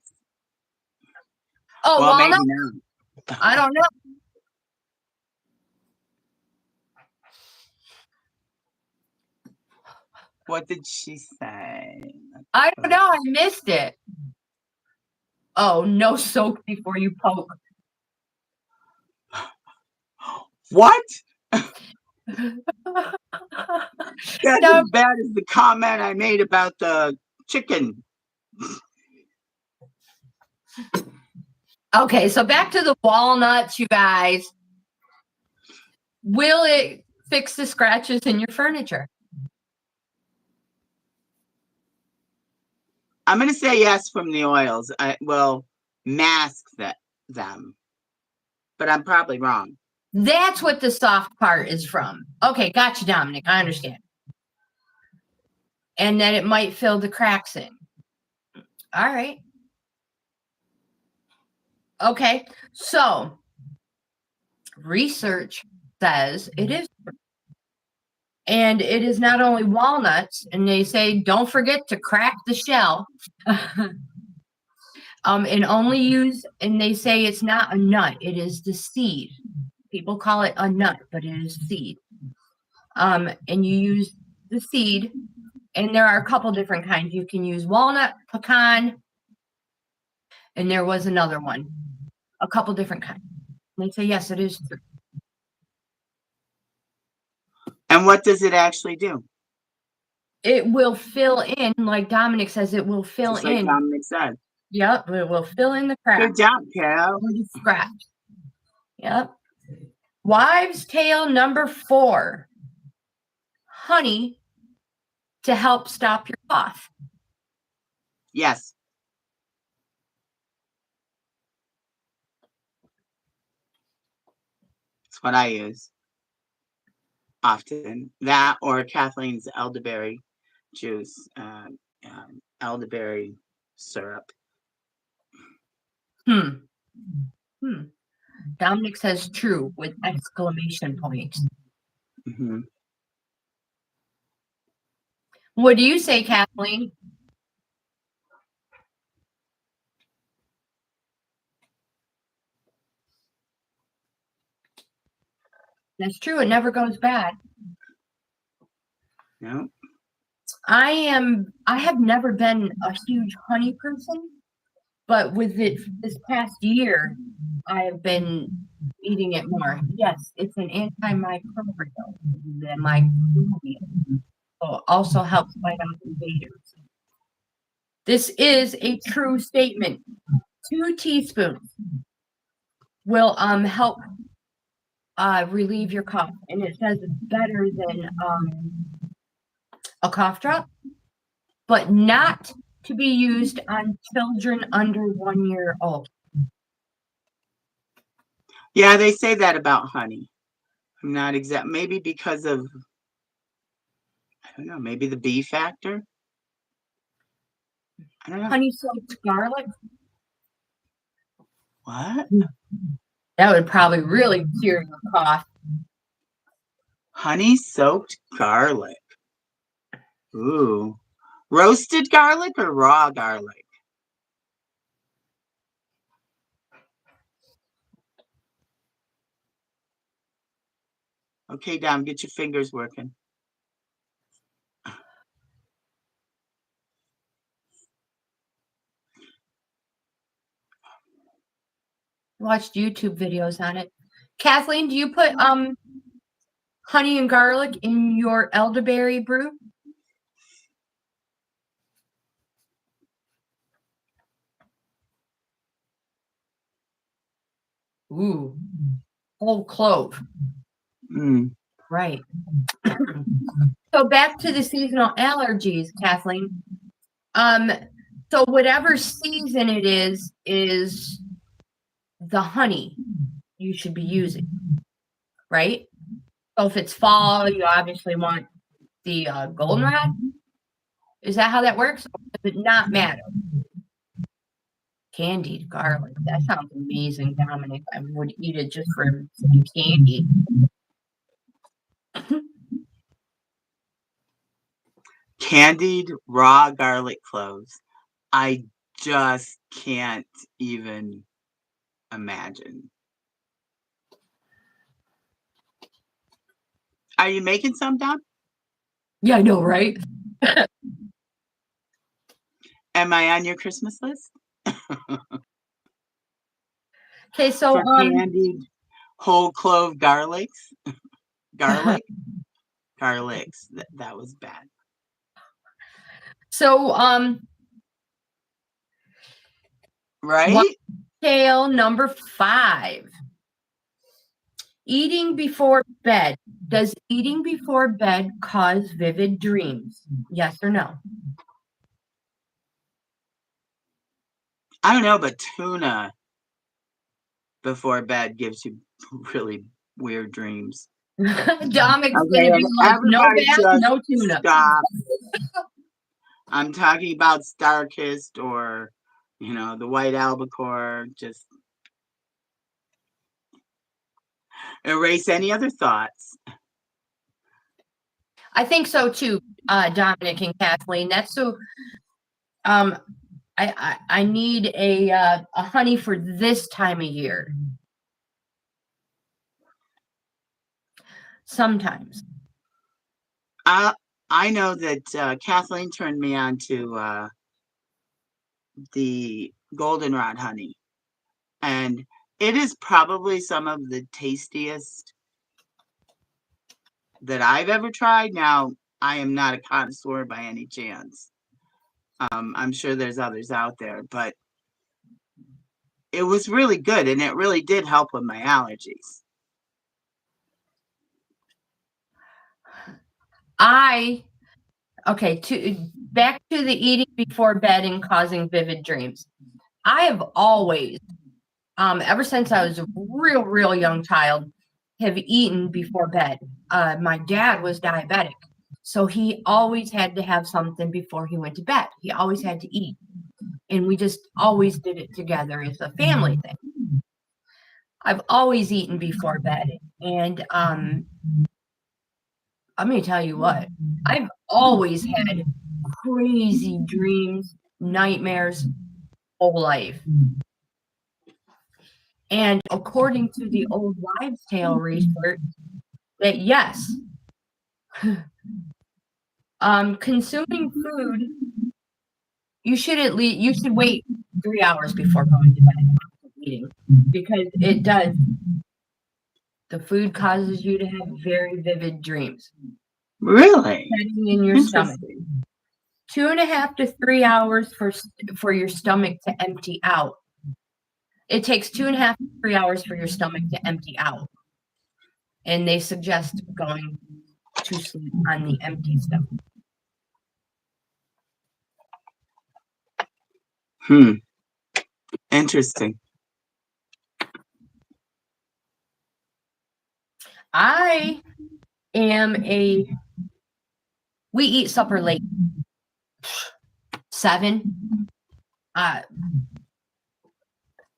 Oh, well, walnuts? maybe not. I don't know. What did she say? I don't know. I missed it. Oh, no soak before you poke. What? That's as bad as the comment I made about the chicken. Okay, so back to the walnuts, you guys. Will it fix the scratches in your furniture? I'm going to say yes from the oils. I will mask them, but I'm probably wrong. That's what the soft part is from. Okay, gotcha, Dominic. I understand. And then it might fill the cracks in. All right. Okay, so research says it is. And it is not only walnuts, and they say don't forget to crack the shell. And only use, and they say it's not a nut, it is the seed. People call it a nut, but it is seed. And you use the seed And there are a couple different kinds. You can use walnut, pecan, and there was another one. A couple different kinds. And they say, yes, it is true. And what does it actually do? It will fill in, like Dominic says, it will fill Just like in. Dominic said. Yep, it will fill in the Good cracks. job, Carol. Or the scratch. Yep. Wives' tale number 4. Honey to help stop your cough. Yes. That's what I use often. That or Kathleen's elderberry juice, elderberry syrup. Dominic says true with exclamation points. Mm-hmm. What do you say, Kathleen? That's true. It never goes bad. No. I have never been a huge honey person, but with it this past year, I have been eating it more. Yes, it's an antimicrobial. The microbial. So it also helps fight off invaders. This is a true statement. 2 teaspoons will help relieve your cough, and it says it's better than a cough drop, but not to be used on children under 1 year old. Yeah, they say that about honey. I'm not exact. Maybe because of, I don't know, maybe the bee factor. I don't know. Honey soaked garlic. What? That would probably really cure your cough. Honey soaked garlic. Ooh. Roasted garlic or raw garlic? Okay, Dom, get your fingers working. Watched YouTube videos on it. Kathleen, do you put honey and garlic in your elderberry brew? Ooh, whole clove. Right. So back to the seasonal allergies, Kathleen. So whatever season it is the honey you should be using, right? So if it's fall, you obviously want the goldenrod. Is that how that works? Or does it not matter? Candied garlic. That sounds amazing, Dominic. I would eat it just for some candy. Candied raw garlic cloves. I just can't even imagine. Are you making some, Dom? Yeah, I know, right? Am I on your Christmas list? Okay, so For candied whole clove garlics? Garlics? That was bad. So Right? tale number 5. Eating before bed. Does eating before bed cause vivid dreams? Yes or no? I don't know, but tuna before bed gives you really weird dreams. Dominic Okay, gonna be like, no everybody bath, just no tuna. stop. I'm talking about Starkist or, the white albacore. Just erase any other thoughts. I think so too, Dominic and Kathleen. That's so. I need a honey for this time of year. Sometimes. I know that Kathleen turned me on to the goldenrod honey, and it is probably some of the tastiest that I've ever tried. Now, I am not a connoisseur by any chance. I'm sure there's others out there, but it was really good, and it really did help with my allergies. Back to the eating before bed and causing vivid dreams. I have always, ever since I was a real young child, have eaten before bed. My dad was diabetic, so he always had to have something before he went to bed. He always had to eat, and we just always did it together as a family thing. I've always eaten before bed, and I'm going to tell you what, I've always had crazy dreams, nightmares, whole life. And according to the old wives' tale research, that yes, consuming food, you should wait 3 hours before going to bed after eating, because it does. The food causes you to have very vivid dreams. Really? Setting in your stomach. 2.5 to 3 hours for your stomach to empty out. It takes 2.5 to 3 hours for your stomach to empty out. And they suggest going to sleep on the empty stomach. Interesting. We eat supper late. 7.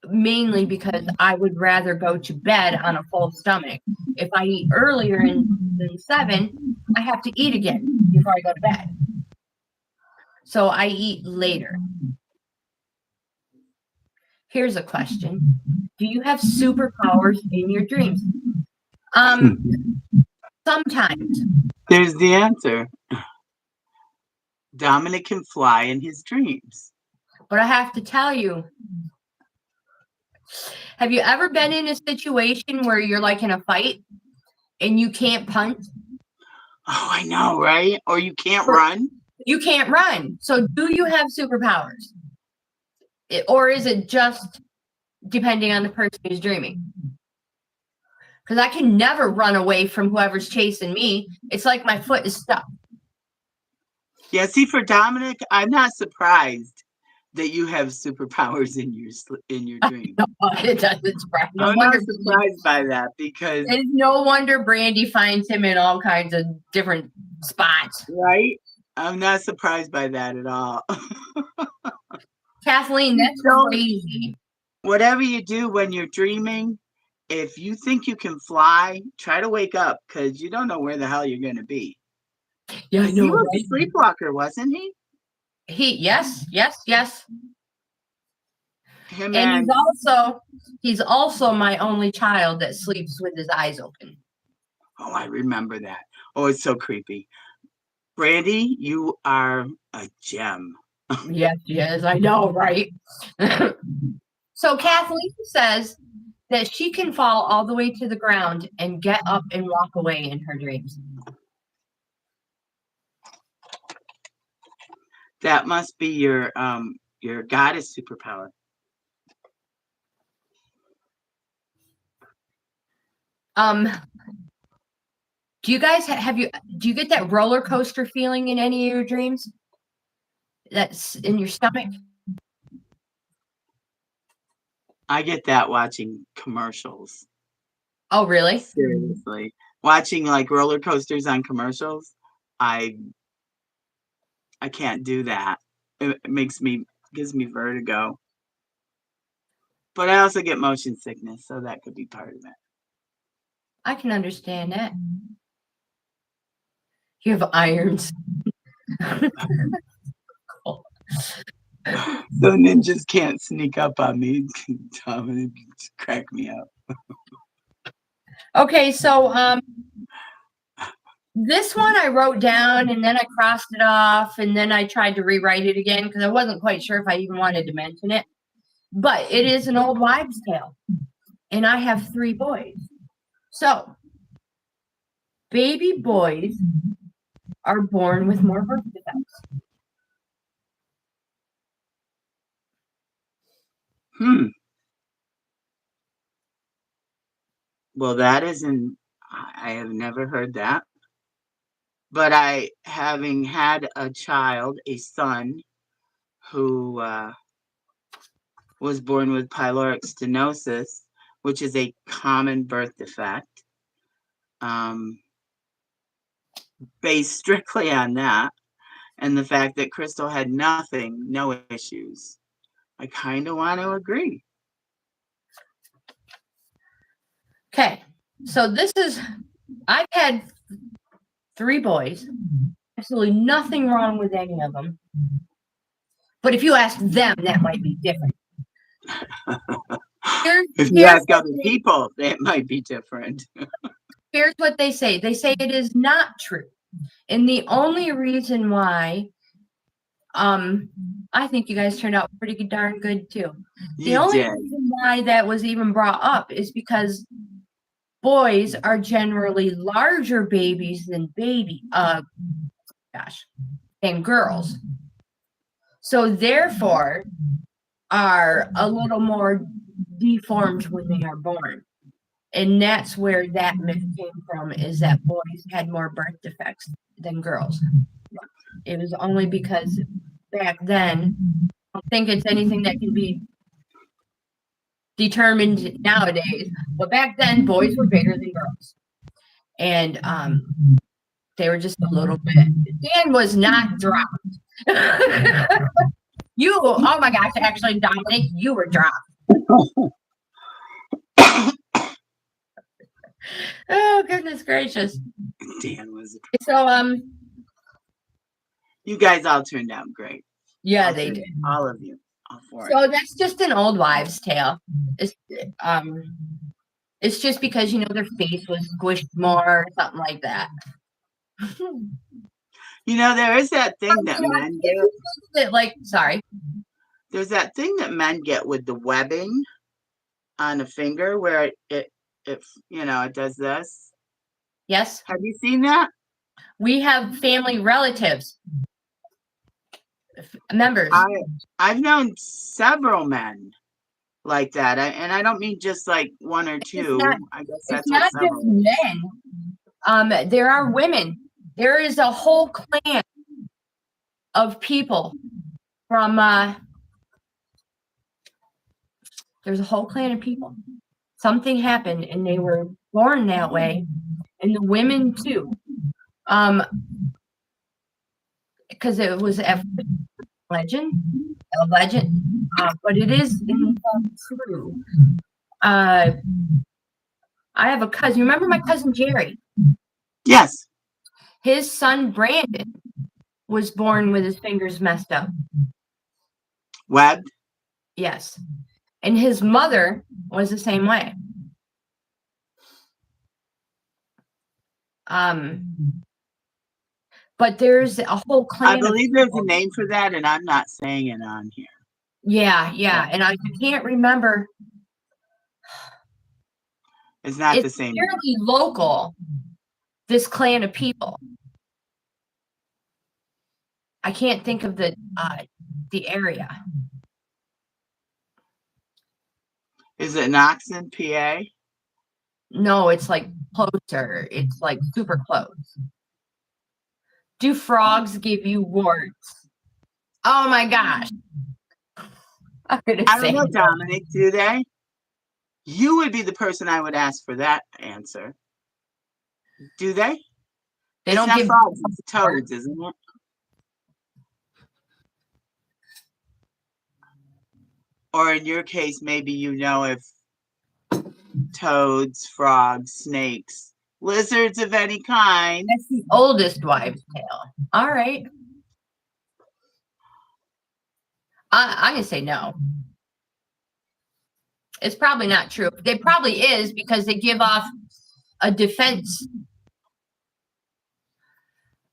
Mainly because I would rather go to bed on a full stomach. If I eat earlier than 7, I have to eat again before I go to bed. So I eat later. Here's a question. Do you have superpowers in your dreams? Sometimes. There's the answer. Dominic can fly in his dreams. But I have to tell you, have you ever been in a situation where you're like in a fight and you can't punch? Oh, I know, right? Or you can't run? You can't run. So do you have superpowers? Or is it just depending on the person who's dreaming? Because I can never run away from whoever's chasing me. It's like my foot is stuck. Yeah, see, for Dominic, I'm not surprised that you have superpowers in your dream. It doesn't surprise me. I'm not surprised by that, because it's no wonder Brandy finds him in all kinds of different spots. Right? I'm not surprised by that at all. Kathleen, that's crazy. Whatever you do when you're dreaming, if you think you can fly, try to wake up, because you don't know where the hell you're going to be. Yeah, I know. He was a sleepwalker, wasn't he? Yes. Him and he's also my only child that sleeps with his eyes open. Oh, I remember that. Oh, it's so creepy. Brandy, you are a gem. Yes, I know, right? So Kathleen says that she can fall all the way to the ground and get up and walk away in her dreams. That must be your goddess superpower. Do you guys do you get that roller coaster feeling in any of your dreams? That's in your stomach? I get that watching commercials. Oh, really? Seriously. Watching like roller coasters on commercials, I can't do that. It gives me vertigo. But I also get motion sickness, so that could be part of it. I can understand that. You have irons. Cool. So ninjas can't sneak up on me. Dominic, crack me up. Okay, so This one I wrote down and then I crossed it off and then I tried to rewrite it again because I wasn't quite sure if I even wanted to mention it. But it is an old wives' tale. And I have 3 boys. So, baby boys are born with more birth defects. Well, that isn't, I have never heard that. But having had a child, a son, who was born with pyloric stenosis, which is a common birth defect, based strictly on that, and the fact that Crystal had no issues, I kind of want to agree. Okay, so I've had 3 boys. Absolutely nothing wrong with any of them. But if you ask them, that might be different. If you ask other people, it might be different. Here's what they say. They say it is not true. And the only reason why, I think you guys turned out pretty darn good too. The only reason why that was even brought up is because boys are generally larger babies than than girls. So therefore are a little more deformed when they are born. And that's where that myth came from, is that boys had more birth defects than girls. It was only because back then, I don't think it's anything that can be determined nowadays, but back then boys were bigger than girls. And they were just a little bit. Dan was not dropped. Oh my gosh, actually, Dominic, you were dropped. Oh, goodness gracious. Dan was. So, you guys all turned out great. Yeah, they did. All of you. All 4. So that's just an old wives' tale. It's just because, their face was squished more or something like that. There is that thing that men get. Sorry. There's that thing that men get with the webbing on a finger where it does this. Yes. Have you seen that? We have family relatives, members. I've known several men like that, and I don't mean just like 1 or 2. I guess that's not just men. There are women. There is a whole clan of people from. There's a whole clan of people. Something happened, and they were born that way, and the women too. Because it was a legend, but it is true. I have a cousin. You remember my cousin Jerry? Yes. His son Brandon was born with his fingers messed up. Webbed? Yes. And his mother was the same way. But there's a whole clan. I believe there's a name for that, and I'm not saying it on here. Yeah. And I can't remember. It's not the same. It's fairly local, this clan of people. I can't think of the area. Is it Knoxon, PA? No, it's like closer. It's like super close. Do frogs give you warts? Oh my gosh. I don't know, Dominic, do they? You would be the person I would ask for that answer. Do they? They don't give frogs, it's toads, isn't it? Or in your case, maybe if toads, frogs, snakes, lizards of any kind. That's the oldest wives' tale. All right. I'm going to say no. It's probably not true. It probably is because they give off a defense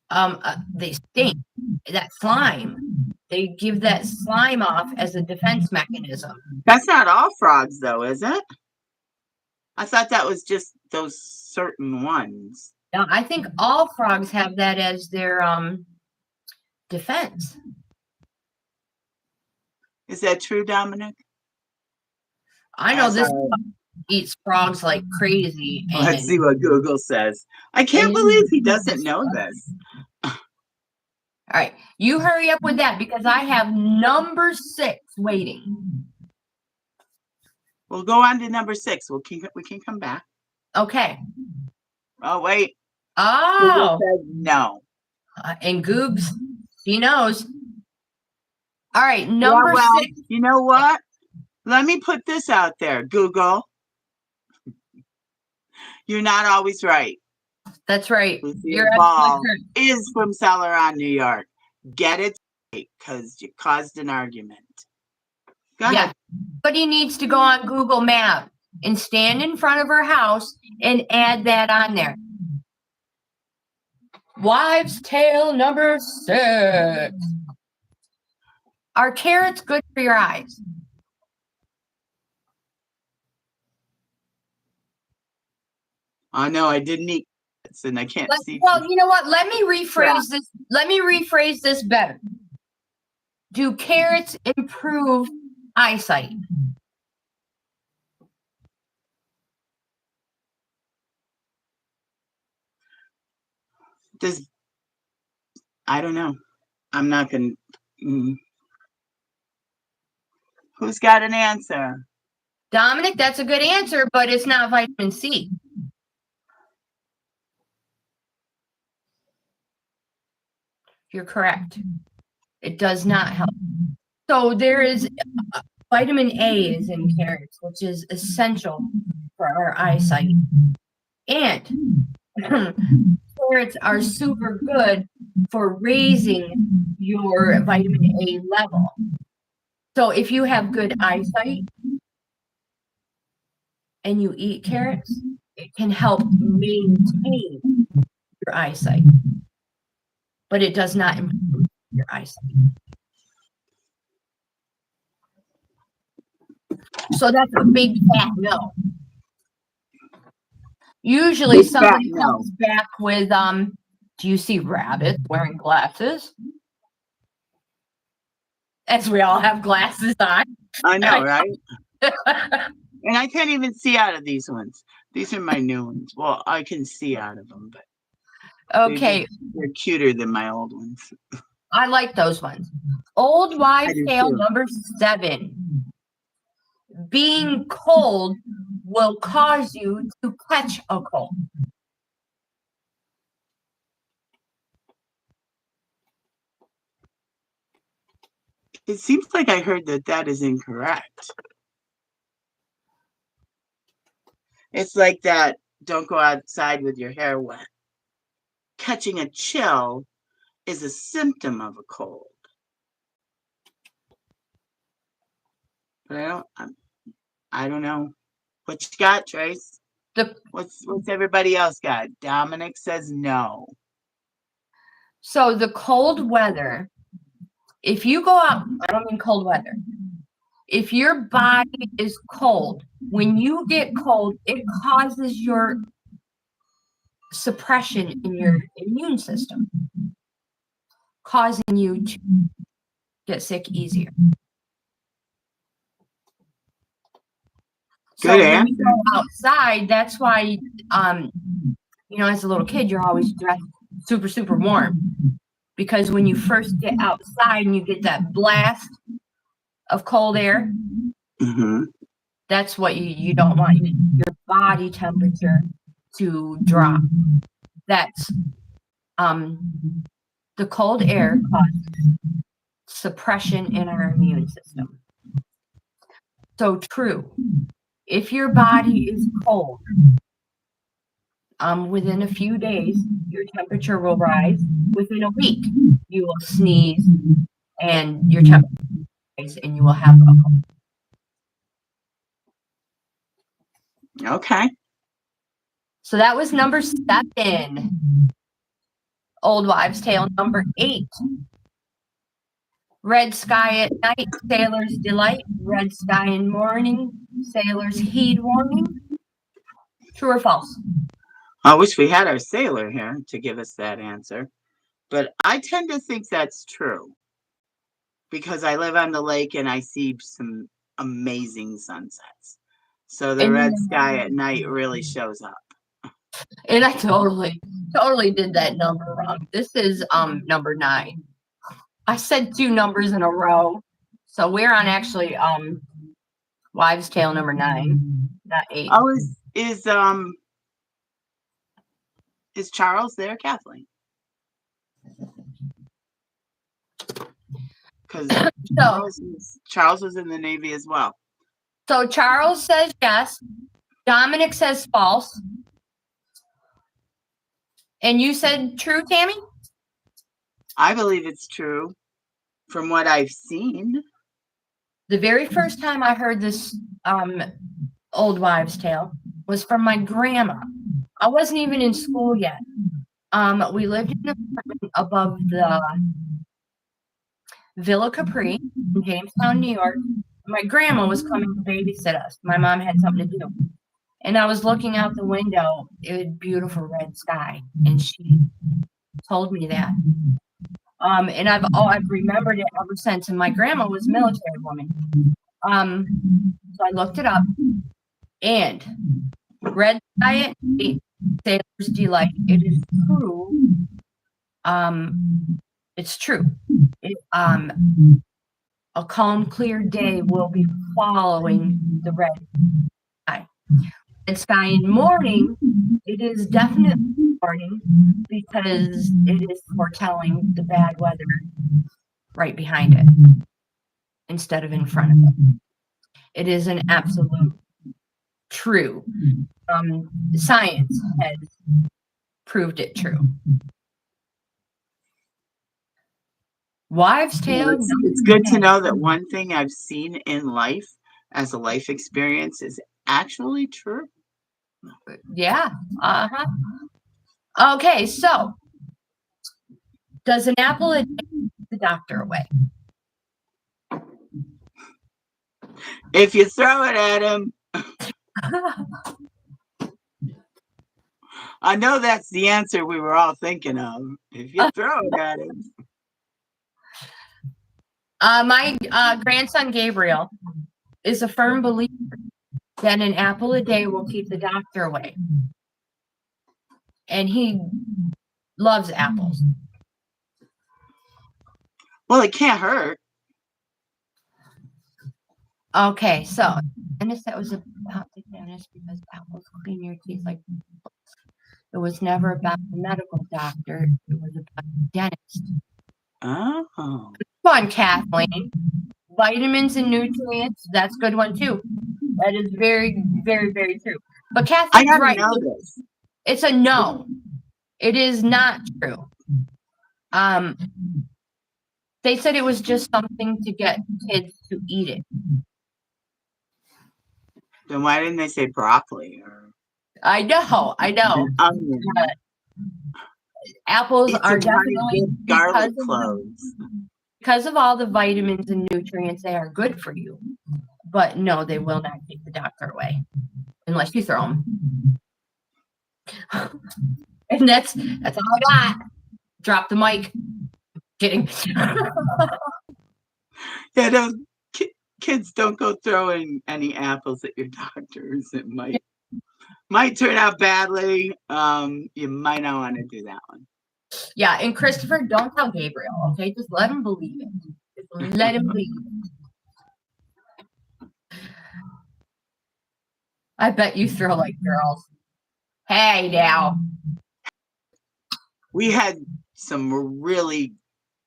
They stink. That slime. They give that slime off as a defense mechanism. That's not all frogs, though, is it? I thought that was just those certain ones. Now, I think all frogs have that as their defense. Is that true, Dominic? I know this Sorry. eats frogs like crazy. And Let's see what Google says. I can't believe he doesn't know this. All right, you hurry up with that because I have number 6 waiting. We'll go on to number 6. We can come back. Okay. Oh, wait. Oh, Google said no. and Goobs, she knows. All right, number 6. You know what? Let me put this out there, Google. You're not always right. That's right. Your ball is from Celeron, New York. Get it straight, because you caused an argument. Go ahead. Somebody needs to go on Google Maps and stand in front of her house and add that on there. Wives' tale number 6. Are carrots good for your eyes? Oh no, I didn't eat carrots and I can't see. Well, you know what? Let me rephrase this. Let me rephrase this better. Do carrots improve eyesight? I don't know. I'm not going to. Who's got an answer? Dominic, that's a good answer, but it's not vitamin C. You're correct. It does not help. So there is vitamin A is in carrots, which is essential for our eyesight. And carrots are super good for raising your vitamin A level. So if you have good eyesight and you eat carrots, it can help maintain your eyesight. But it does not improve your eyesight. So that's a big fat no. Usually Big somebody fat comes back with, do you see rabbits wearing glasses? As we all have glasses on. I know, right? And I can't even see out of these ones. These are my new ones. Well, I can see out of them, but Okay. they're cuter than my old ones. I like those ones. Old wives' do tale too. number 7. Being cold will cause you to catch a cold. It seems like I heard that is incorrect. It's like that, don't go outside with your hair wet. Catching a chill is a symptom of a cold. But I don't know. What you got, Trace? What's everybody else got? Dominic says no. So the cold weather, if you go out, I don't mean cold weather. If your body is cold, when you get cold, it causes your suppression in your immune system, causing you to get sick easier. So when you go outside, that's why, as a little kid, you're always dressed super, super warm. Because when you first get outside and you get that blast of cold air, that's what you don't want your body temperature to drop. That's the cold air causes suppression in our immune system. So true. If your body is cold, within a few days, your temperature will rise. Within a week, you will sneeze and your temperature will rise and you will have a cold. Okay. So that was number 7. Old Wives' Tale number 8. Red sky at night, sailor's delight. Red sky in morning, sailor's heed warning. True or false? I wish we had our sailor here to give us that answer. But I tend to think that's true because I live on the lake and I see some amazing sunsets. So the red sky at night really shows up. And I totally did that number wrong. This is number 9. I said 2 numbers in a row. So we're on actually Wives' Tale number 9, not 8. Oh, is Charles there, Kathleen? Because Charles was in the Navy as well. So Charles says yes. Dominic says false. And you said true, Tammy? I believe it's true from what I've seen. The very first time I heard this Old Wives' Tale was from my grandma. I wasn't even in school yet. We lived in an apartment above the Villa Capri in Jamestown, New York. My grandma was coming to babysit us. My mom had something to do. And I was looking out the window. It was beautiful red sky. And she told me that. And I've remembered it ever since. And my grandma was a military woman. So I looked it up. And red sky at night, sailor's delight. It is true. It's true. A calm, clear day will be following the red sky. Red sky in morning, it is definitely morning because it is foretelling the bad weather right behind it instead of in front of it. It is an absolute true. Science has proved it true. Wives' Tale. It's good to know that one thing I've seen in life as a life experience is actually true. Yeah. Okay, so does an apple a day keep the doctor away? If you throw it at him, I know that's the answer we were all thinking of. If you throw it at him. My grandson Gabriel is a firm believer that an apple a day will keep the doctor away. And he loves apples. Well, it can't hurt. Okay, so Dennis, that was about the dentist because apples clean your teeth like it was never about the medical doctor, it was about the dentist. Oh. Come on, Kathleen. Vitamins and nutrients, that's a good one too. That is very, very, very true. But Kathleen's right. Know this. It's a no. It is not true. They said it was just something to get kids to eat it. Then why didn't they say broccoli? I know. Apples are definitely garlic cloves. Because of all the vitamins and nutrients, they are good for you. But no, they will not keep the doctor away unless you throw them. And that's all I got. Drop the mic. Kidding. Yeah, kids don't go throwing any apples at your doctors. It might turn out badly. You might not want to do that one. Yeah, and Christopher, don't tell Gabriel, okay? Just let him believe it. Just let him believe it. I bet you throw like girls. Hey, now. We had some really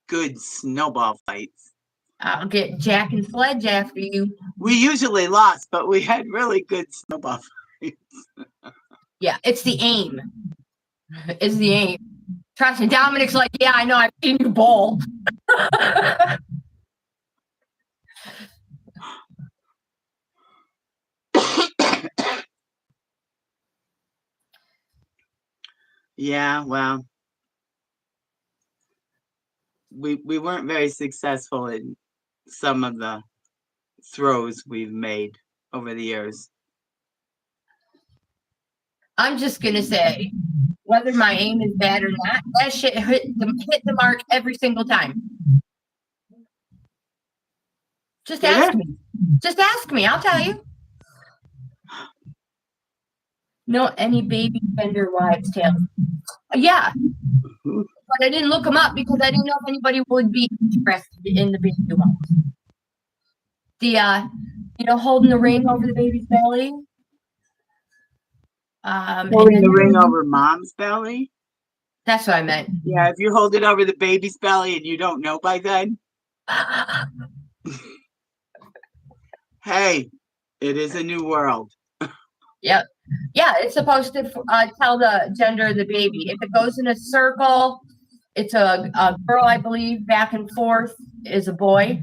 good snowball fights. I'll get Jack and Sledge after you. We usually lost, but we had really good snowball fights. Yeah, it's the aim. It's the aim. Trust me, Dominic's like, yeah, I know, I've seen you bowl. Yeah, well, we weren't very successful in some of the throws we've made over the years. I'm just gonna say, whether my aim is bad or not, that shit hit the mark every single time. Just Did ask it? me. Just ask me. I'll tell you. No, any baby bender wives' tales. Yeah, but I didn't look them up because I didn't know if anybody would be interested in the baby ones. The holding the ring over the baby's belly. Holding the ring over mom's belly? That's what I meant. Yeah, if you hold it over the baby's belly and you don't know by then, hey, it is a new world. Yep. Yeah, it's supposed to tell the gender of the baby. If it goes in a circle, it's a girl, I believe. Back and forth is a boy.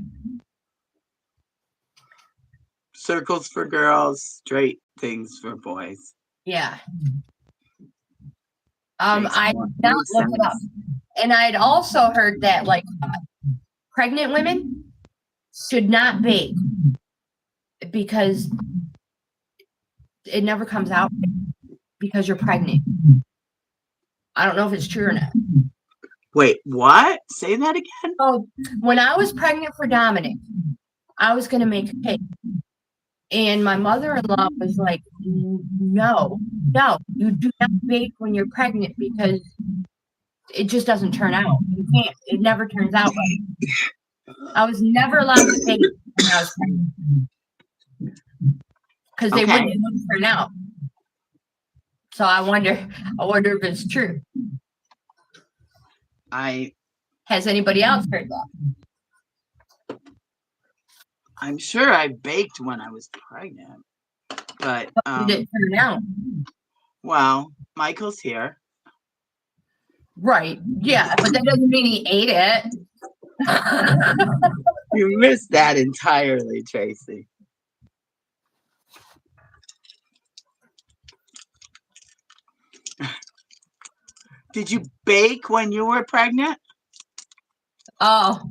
Circles for girls, straight things for boys. Yeah. Makes I more- did not makes look it up. sense. And I'd also heard that pregnant women should not bake because it never comes out because you're pregnant. I don't know if it's true or not. Wait, what? Say that again? Oh, when I was pregnant for Dominic, I was going to make a cake. And my mother-in-law was like, no, you do not bake when you're pregnant because it just doesn't turn out. You can't. It never turns out right. I was never allowed to bake when I was pregnant because they wouldn't turn out. So I wonder if it's true. Has anybody else heard that? I'm sure I baked when I was pregnant, but Did it turn out? well, Michael's here. Right. Yeah, but that doesn't mean he ate it. You missed that entirely, Tracy. Did you bake when you were pregnant? Oh,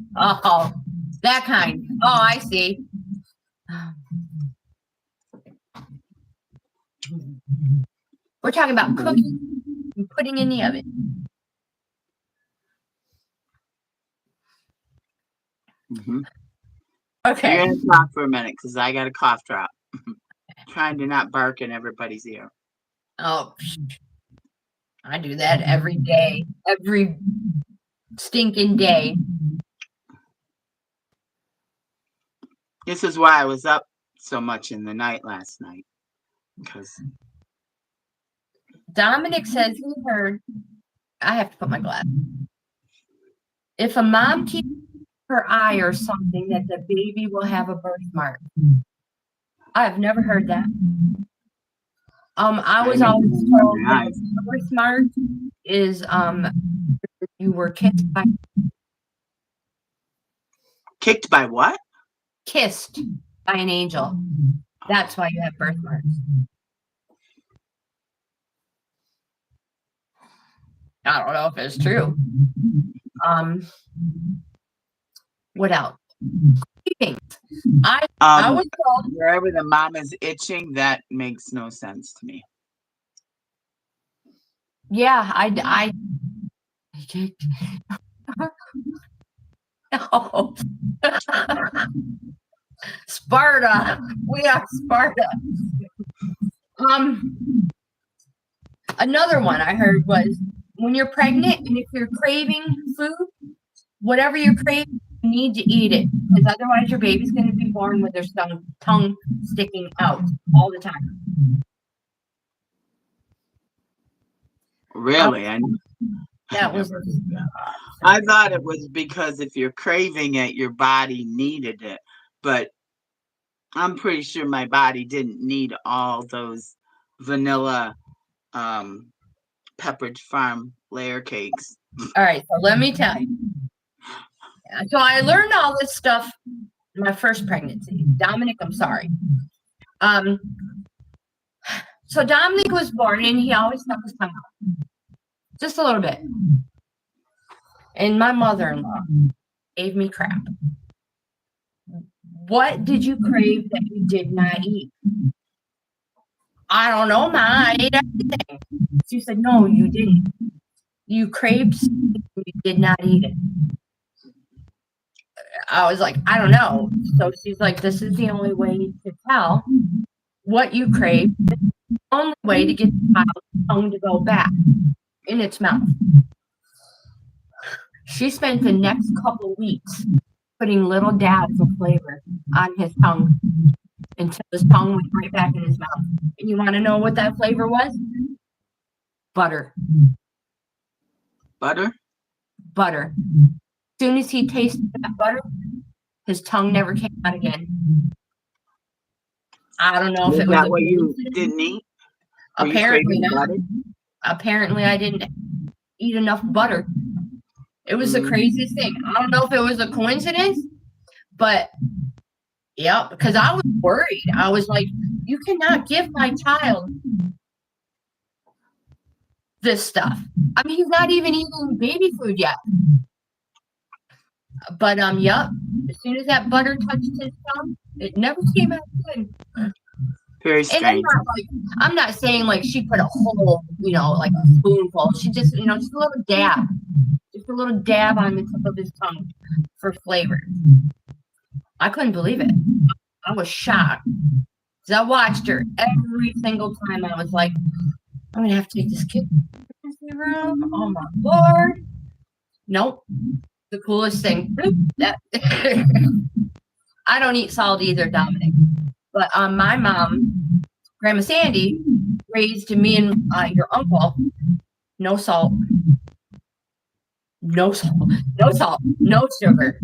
that kind. Oh, I see. We're talking about cooking and putting in the oven. Mm-hmm. Okay. You're gonna talk for a minute because I got a cough drop. Trying to not bark in everybody's ear. Oh, I do that every day, every stinking day. This is why I was up so much in the night last night. Because Dominic says he heard. I have to put my glass. If a mom keeps her eye or something, that the baby will have a birthmark. I've never heard that. I was always told that a birthmark is you were kissed by what? Kissed by an angel. That's why you have birthmarks. I don't know if it's true. What else? I was told wherever the mom is itching, that makes no sense to me. Yeah, I no. Sparta. We are Sparta. Another one I heard was when you're pregnant and if you're craving food, whatever you're craving, you need to eat it because otherwise your baby's going to be born with their tongue sticking out all the time. Really? That was. I thought it was because if you're craving it, your body needed it. But I'm pretty sure my body didn't need all those vanilla Pepperidge Farm layer cakes. All right, so let me tell you. So I learned all this stuff in my first pregnancy. Dominic, I'm sorry. So Dominic was born and he always stuck his tongue out. Just a little bit. And my mother-in-law gave me crap. What did you crave that you did not eat? I don't know, Ma. I ate everything. She said, no, you didn't. You craved something, you did not eat it. I was like, I don't know. So she's like, this is the only way to tell what you crave. The only way to get the child's tongue to go back in its mouth. She spent the next couple weeks putting little dabs of flavor on his tongue until his tongue went right back in his mouth. And you want to know what that flavor was? Butter. Butter? Butter. As soon as he tasted that butter, his tongue never came out again. I don't know if it was that what you didn't eat? Were you apparently craving not. butter? Apparently I didn't eat enough butter. It was the craziest thing. I don't know if it was a coincidence, but yeah, because I was worried. I was like, you cannot give my child this stuff. I mean, he's not even eating baby food yet. But yep. As soon as that butter touched his tongue, it never came out again. Very And strange. I'm not saying like she put a whole, like a spoonful. She just, just a little dab. Just a little dab on the tip of his tongue for flavor. I couldn't believe it. I was shocked. Because I watched her every single time. I was like, I'm going to have to take this kid to the emergency room. Oh my Lord. Nope. The coolest thing. I don't eat salt either, Dominic. But my mom, Grandma Sandy, raised me and your uncle, no salt. No salt. No salt. No sugar.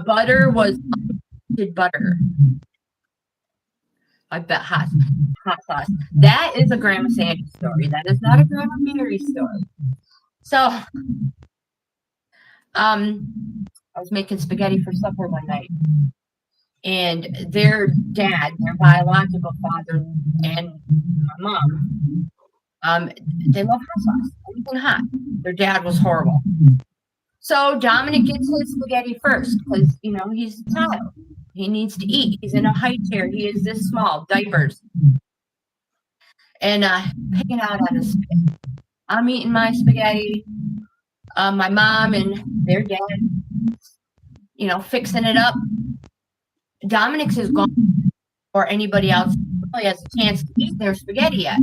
Butter was unlimited butter. I bet hot sauce. That is a Grandma Sandy story. That is not a Grandma Mary story. So, I was making spaghetti for supper one night. And their dad, their biological father, and my mom, they love hot sauce. Anything hot. Their dad was horrible. So Dominic gets his spaghetti first because, he's a child. He needs to eat. He's in a high chair. He is this small, diapers. And picking out on his spaghetti. I'm eating my spaghetti. My mom and their dad, fixing it up. Dominic's is gone or anybody else really has a chance to eat their spaghetti yet.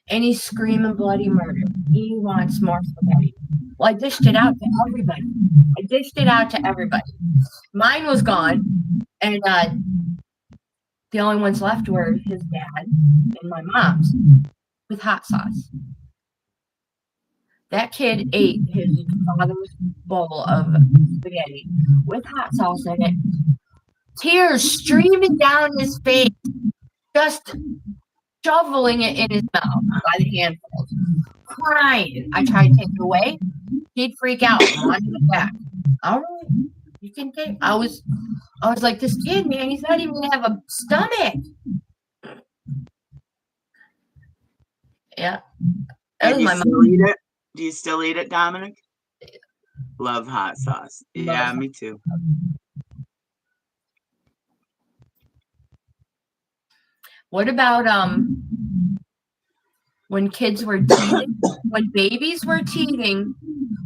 And he's screaming bloody murder. He wants more spaghetti. Well, I dished it out to everybody. Mine was gone. And the only ones left were his dad and my mom's with hot sauce. That kid ate his father's bowl of spaghetti with hot sauce in it. Tears streaming down his face, just shoveling it in his mouth by the handfuls, crying. I tried to take it away. He'd freak out and wanted it back. All right, you can take. I was like, this kid, man, he's not even gonna have a stomach. Yeah, that was my mom. Eat it? Do you still eat it, Dominic? Love hot sauce. Yeah, me too. What about when kids were teething, when babies were teething,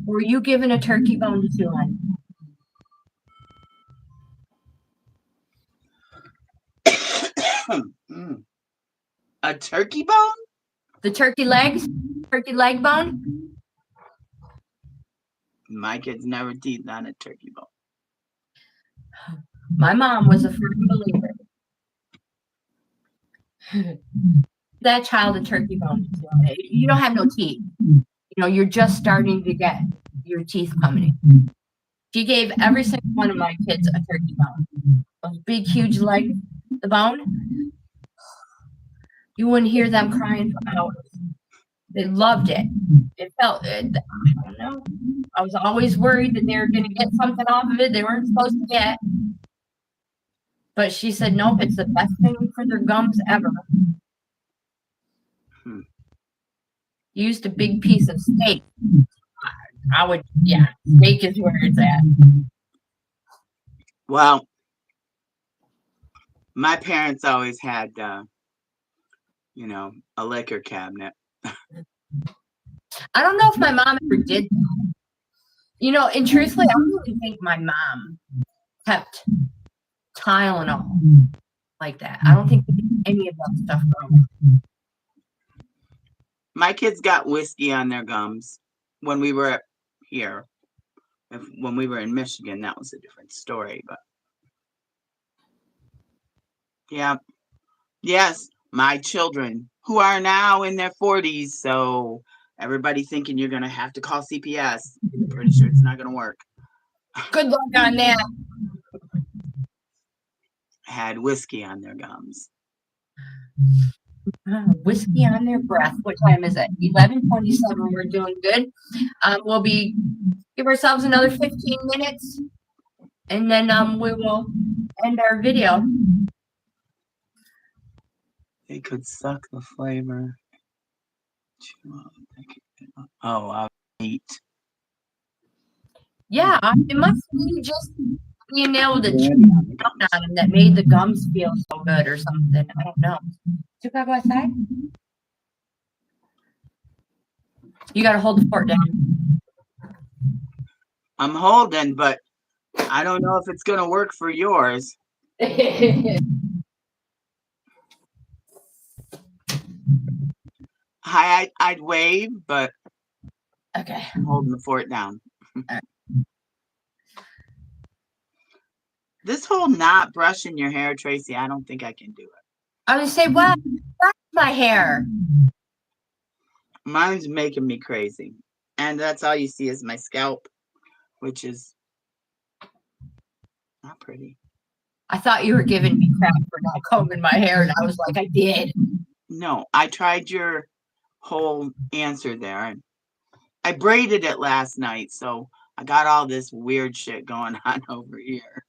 were you given a turkey bone to chew on? A turkey bone? The turkey leg bone? My kids never teethed on a turkey bone. My mom was a firm believer. That child a turkey bone. You don't have no teeth. You're just starting to get your teeth coming in. She gave every single one of my kids a turkey bone. Those big, huge legs, the bone. You wouldn't hear them crying for hours. They loved it. It felt, I don't know. I was always worried that they were going to get something off of it they weren't supposed to get. But she said, nope, it's the best thing for their gums ever. Used a big piece of steak. Yeah, steak is where it's at. Well, my parents always had, you know, a liquor cabinet. I don't know if my mom ever did that. You know, and truthfully, I don't even think my mom kept Tylenol like that. I don't think we did any of that stuff growing up. My kids got whiskey on their gums when we were here. When we were in Michigan, that was a different story. But yeah, yes, my children who are now in their 40s. So everybody thinking you're going to have to call CPS. I'm pretty sure it's not going to work. Good luck on that. Had whiskey on their gums. Whiskey on their breath. What time is it? 11:27. We're doing good. We'll give ourselves another 15 minutes, and then we will end our video. They could suck the flavor. Oh, I'll eat. Yeah, it must be just being able to chew on them that made the gums feel so good or something. I don't know. You gotta go outside? You gotta hold the fort down. I'm holding, but I don't know if it's going to work for yours. Hi, I'd wave, but Okay. I'm holding the fort down. This whole not brushing your hair, Tracy, I don't think I can do it. I would say, well, brush my hair. Mine's making me crazy. And that's all you see is my scalp, which is not pretty. I thought you were giving me crap for not combing my hair, and I was like, I did. No, I tried your whole answer there. And I braided it last night, so I got all this weird shit going on over here.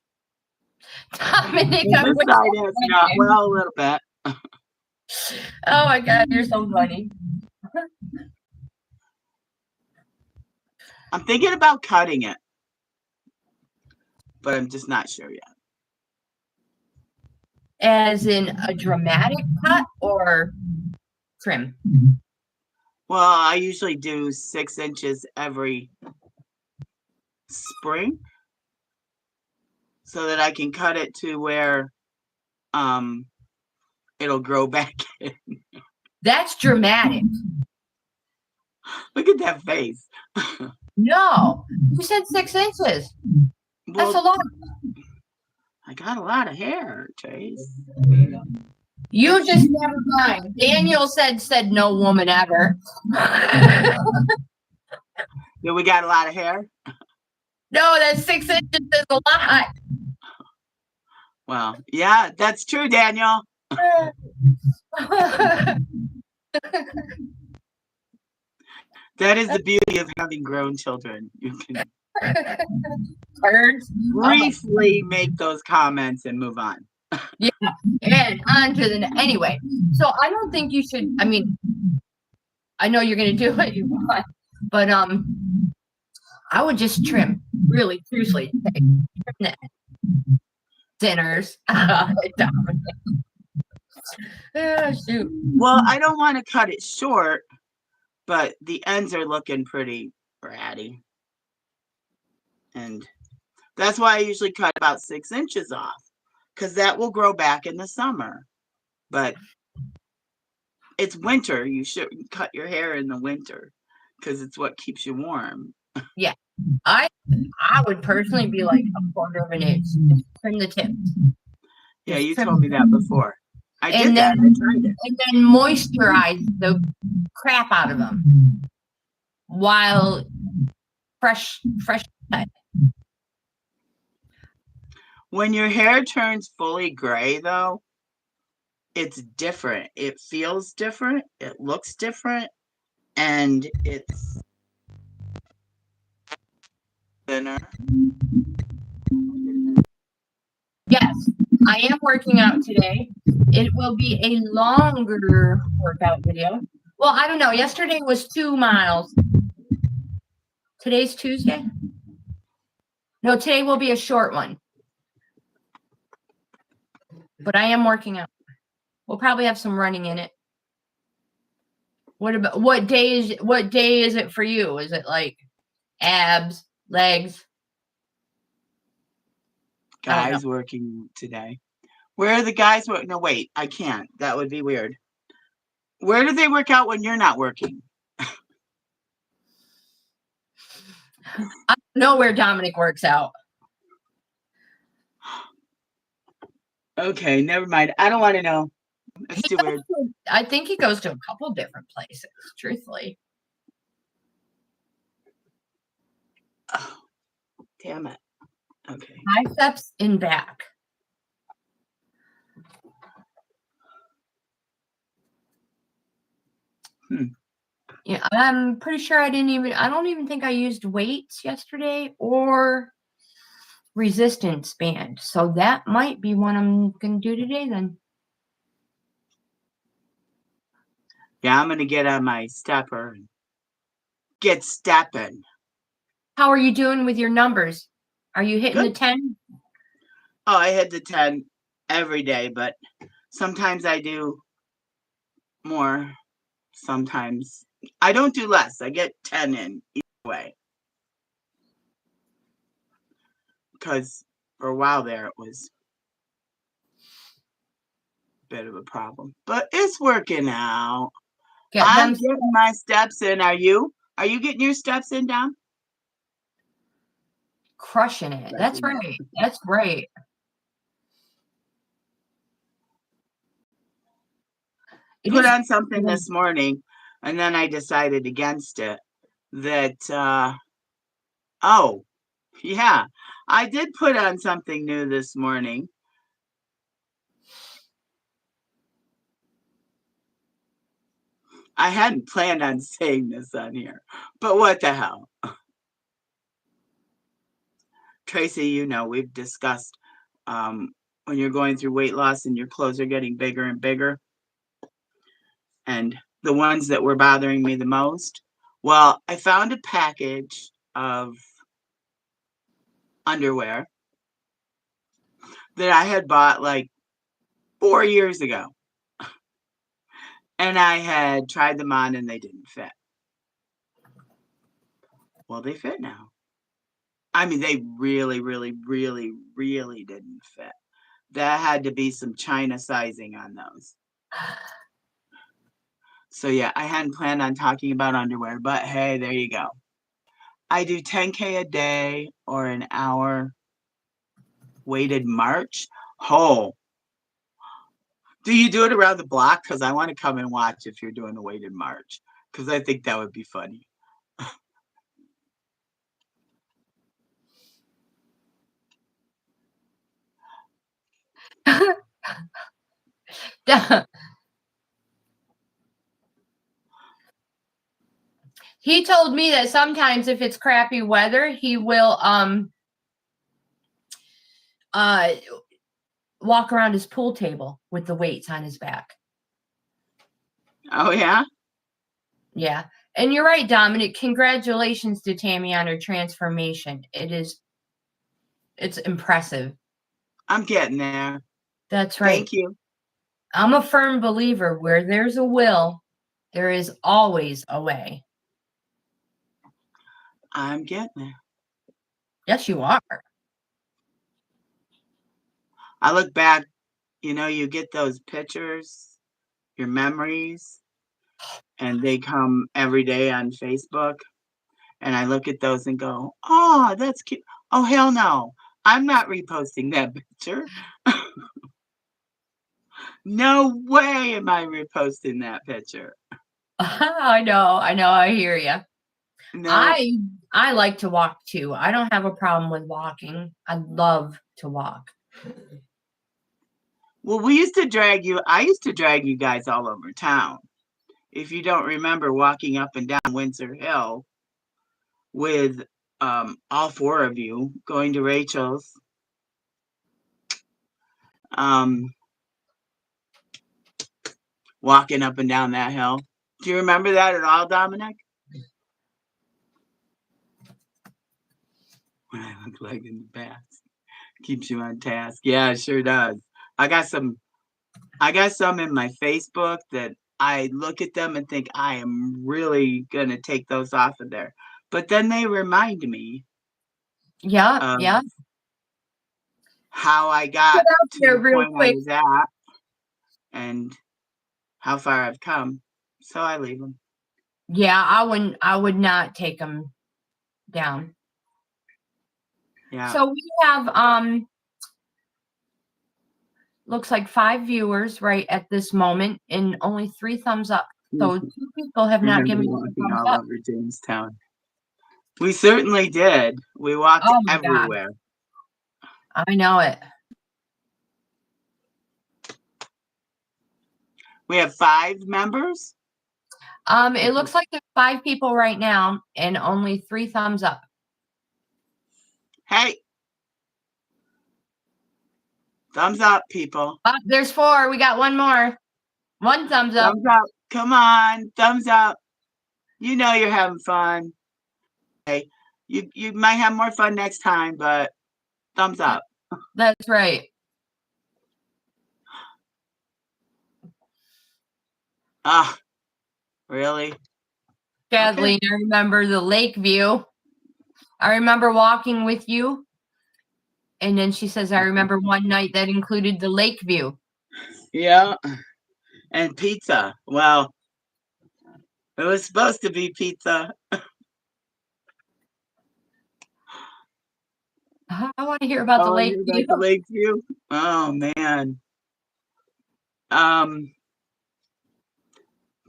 Dominic, This I'm with side you. is not well, a little bit. Oh my God, you're so funny. I'm thinking about cutting it, but I'm just not sure yet. As in a dramatic cut or trim? Well, I usually do 6 inches every spring so that I can cut it to where it'll grow back in. That's dramatic. Look at that face. No, you said 6 inches. That's a lot. I got a lot of hair, Chase. You just never mind. Daniel said no woman ever. Yeah, we got a lot of hair. No, that 6 inches is a lot. Well, yeah, that's true, Daniel. That is the beauty of having grown children. You can briefly make those comments and move on. Yeah, and on to the anyway. So I don't think you should. I mean, I know you're gonna do what you want, but I would just trim. Really, truthfully, trim that. Sinners. Oh, shoot. Well, I don't want to cut it short, but the ends are looking pretty ratty. And that's why I usually cut about 6 inches off, because that will grow back in the summer. But it's winter. You should cut your hair in the winter because it's what keeps you warm. Yeah. I would personally be like 1/4 of an inch. Just trim the tips. Yeah, you told me that before. I did that. I tried it. And then moisturize the crap out of them while fresh cut. When your hair turns fully gray, though, it's different. It feels different. It looks different. And it's thinner. Yes, I am working out today. It will be a longer workout video. Well, I don't know. Yesterday was 2 miles. Today's Tuesday? No, today will be a short one. But I am working out. We'll probably have some running in it. What day is it for you? Is it like abs, legs? Guys working today. Where are the guys working? No, wait, I can't. That would be weird. Where do they work out when you're not working? I don't know where Dominic works out. Okay, never mind. I don't want to know. That's too weird. I think he goes to a couple different places, truthfully. Oh, damn it. Okay. Biceps and back. Yeah, I'm pretty sure I don't even think I used weights yesterday or resistance band. So that might be one I'm going to do today then. Yeah, I'm going to get on my stepper and get stepping. How are you doing with your numbers? Are you hitting the 10? Oh, I hit the 10 every day, but sometimes I do more. Sometimes I don't do less. I get 10 in either way. Because for a while there, it was a bit of a problem. But it's working out. I'm getting my steps in. Are you? Are you getting your steps in, Dom? Crushing it. That's right. That's great. Put on something this morning, and then I decided against it. Oh, yeah, I did put on something new this morning. I hadn't planned on saying this on here, but what the hell? Tracy, you know, we've discussed when you're going through weight loss and your clothes are getting bigger and bigger. And the ones that were bothering me the most, well, I found a package of underwear that I had bought like 4 years ago. And I had tried them on and they didn't fit. Well, they fit now. I mean, they really, really, really, really didn't fit. That had to be some China sizing on those. So yeah, I hadn't planned on talking about underwear, but hey, there you go. I do 10K a day or an hour weighted march. Oh, do you do it around the block? Because I want to come and watch if you're doing a weighted march, because I think that would be funny. He told me that sometimes if it's crappy weather, he will walk around his pool table with the weights on his back. Oh yeah? Yeah. And you're right, Dominic. Congratulations to Tammy on her transformation. It's impressive. I'm getting there. That's right. Thank you. I'm a firm believer where there's a will, there is always a way. I'm getting there. Yes, you are. I look back, you know, you get those pictures, your memories, and they come every day on Facebook. And I look at those and go, oh, that's cute. Oh, hell no. I'm not reposting that picture. No way am I reposting that picture. I know. I hear you. No. I like to walk too. I don't have a problem with walking. I love to walk. Well, I used to drag you guys all over town. If you don't remember walking up and down Windsor Hill with all four of you going to Rachel's. Walking up and down that hill. Do you remember that at all, Dominic? Dog leg in the past. Keeps you on task. Yeah, it sure does. I got some in my Facebook that I look at them and think I am really gonna take those off of there. But then they remind me Yeah, of yeah. how I got to Here the real point I quick. was at and how far I've come. So I leave them. Yeah, I would not take them down. Yeah. So we have looks like 5 viewers right at this moment and only 3 thumbs up. So 2 people have not Remember given me walking thumbs all up. over Jamestown. We certainly did. We walked Oh my God. everywhere. I know it. We have 5 members. It looks like there's 5 people right now and only 3 thumbs up. Hey. Thumbs up, people. There's 4. We got 1 more. 1 thumbs up. Thumbs up. Come on. Thumbs up. You know you're having fun. Hey, you might have more fun next time, but thumbs up. That's right. Ah, really? Kathleen, I remember the lake view. I remember walking with you. And then she says, I remember one night that included the lake view. Yeah. And pizza. Well, it was supposed to be pizza. I want to hear about the lake view. The lake view. Oh man.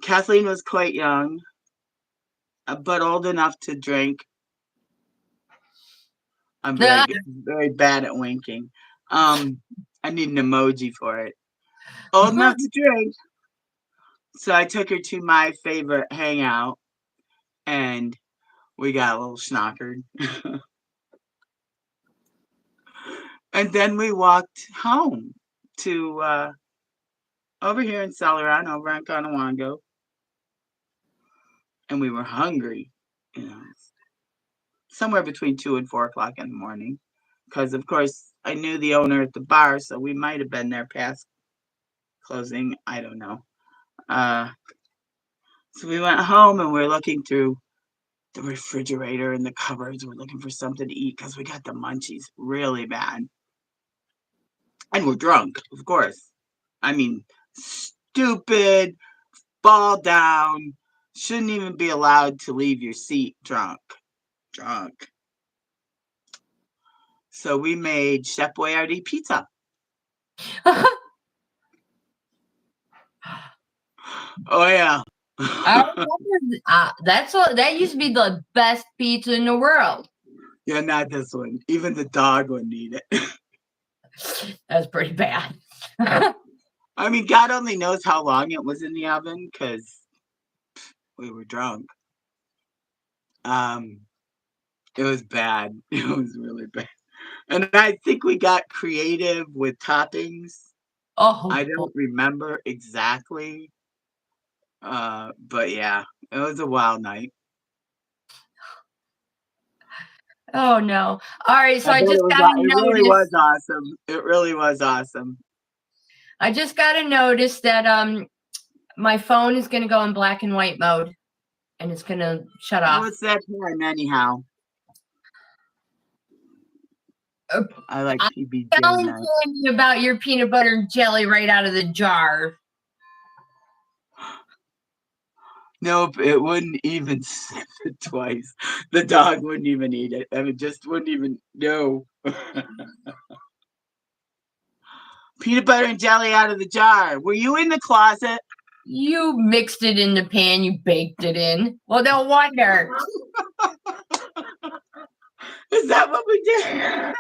Kathleen was quite young, but old enough to drink. I'm very bad at winking. I need an emoji for it. Old enough to drink. So I took her to my favorite hangout, and we got a little schnockered. And then we walked home to over here in Celeron, over on Conewango. And we were hungry, somewhere between 2 and 4 o'clock in the morning. Because, of course, I knew the owner at the bar, so we might have been there past closing. I don't know. So we went home and we're looking through the refrigerator and the cupboards. We're looking for something to eat because we got the munchies really bad. And we're drunk, of course. I mean, stupid, fall down, shouldn't even be allowed to leave your seat drunk. So we made Chef Boyardee pizza. Oh yeah. I remember, that used to be the best pizza in the world. Yeah, not this one. Even the dog wouldn't eat it. That's pretty bad. I mean, God only knows how long it was in the oven because we were drunk. It was bad. It was really bad. And I think we got creative with toppings. Oh, I don't remember exactly. But yeah, it was a wild night. Oh no. All right, so I just got a It notice. really was awesome. It really was awesome. I just got a notice that my phone is going to go in black and white mode and it's going to shut off. What's that time anyhow? I like PBJ Telling night. you about your peanut butter and jelly right out of the jar. Nope, it wouldn't even sip it twice. The dog wouldn't even eat it. I mean, just wouldn't even know. Peanut butter and jelly out of the jar. Were you in the closet? You mixed it in the pan, you baked it in. Well, no wonder. Is that what we did?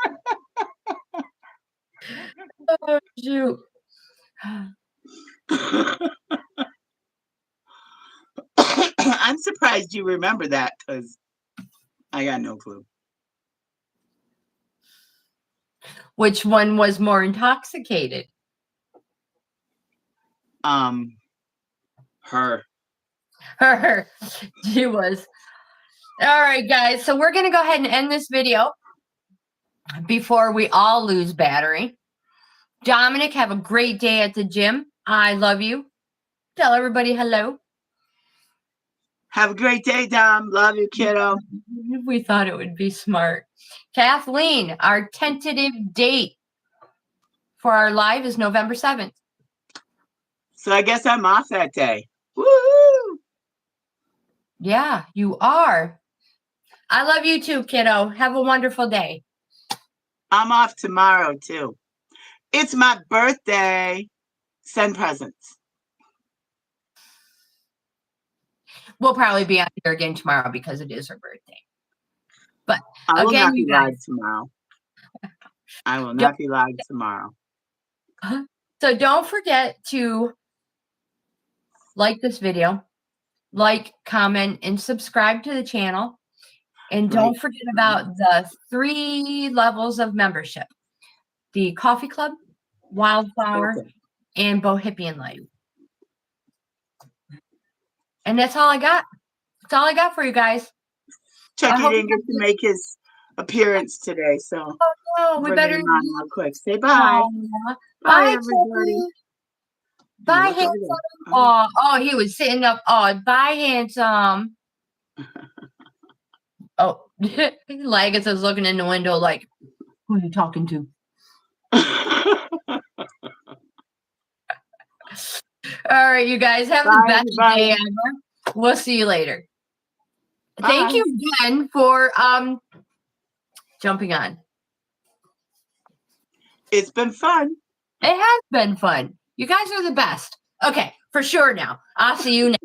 Oh, shoot. I'm surprised you remember that because I got no clue. Which one was more intoxicated? Her. She was. All right, guys. So we're going to go ahead and end this video. before we all lose battery. Dominic, have a great day at the gym. I love you. Tell everybody hello. Have a great day, Dom. Love you, kiddo. We thought it would be smart. Kathleen, our tentative date for our live is November 7th. So I guess I'm off that day. Woo! Yeah, you are. I love you too, kiddo. Have a wonderful day. I'm off tomorrow, too. It's my birthday. Send presents. We'll probably be on here again tomorrow because it is her birthday. But I will again, not be you guys, live tomorrow. I will not be live tomorrow. so don't forget to like this video, like, comment, and subscribe to the channel. And don't Right. forget about the 3 levels of membership: the Coffee Club, Wildflower, Okay. and Bohippian Life. And that's all I got. That's all I got for you guys. Chucky hope didn't you get to make his appearance today, so Oh, we bring better. him on real quick. Say bye. Aw. Bye, Bye, everybody. Chucky. Oh, Bye, look over handsome. there. Oh. Oh, he was sitting up. Oh, bye, handsome. Oh, Lagus is looking in the window like, who are you talking to? All right, you guys have the Bye, best everybody. day ever. We'll see you later. Thank Bye. you again for jumping on. It's been fun. It has been fun. You guys are the best. Okay, for sure now. I'll see you next.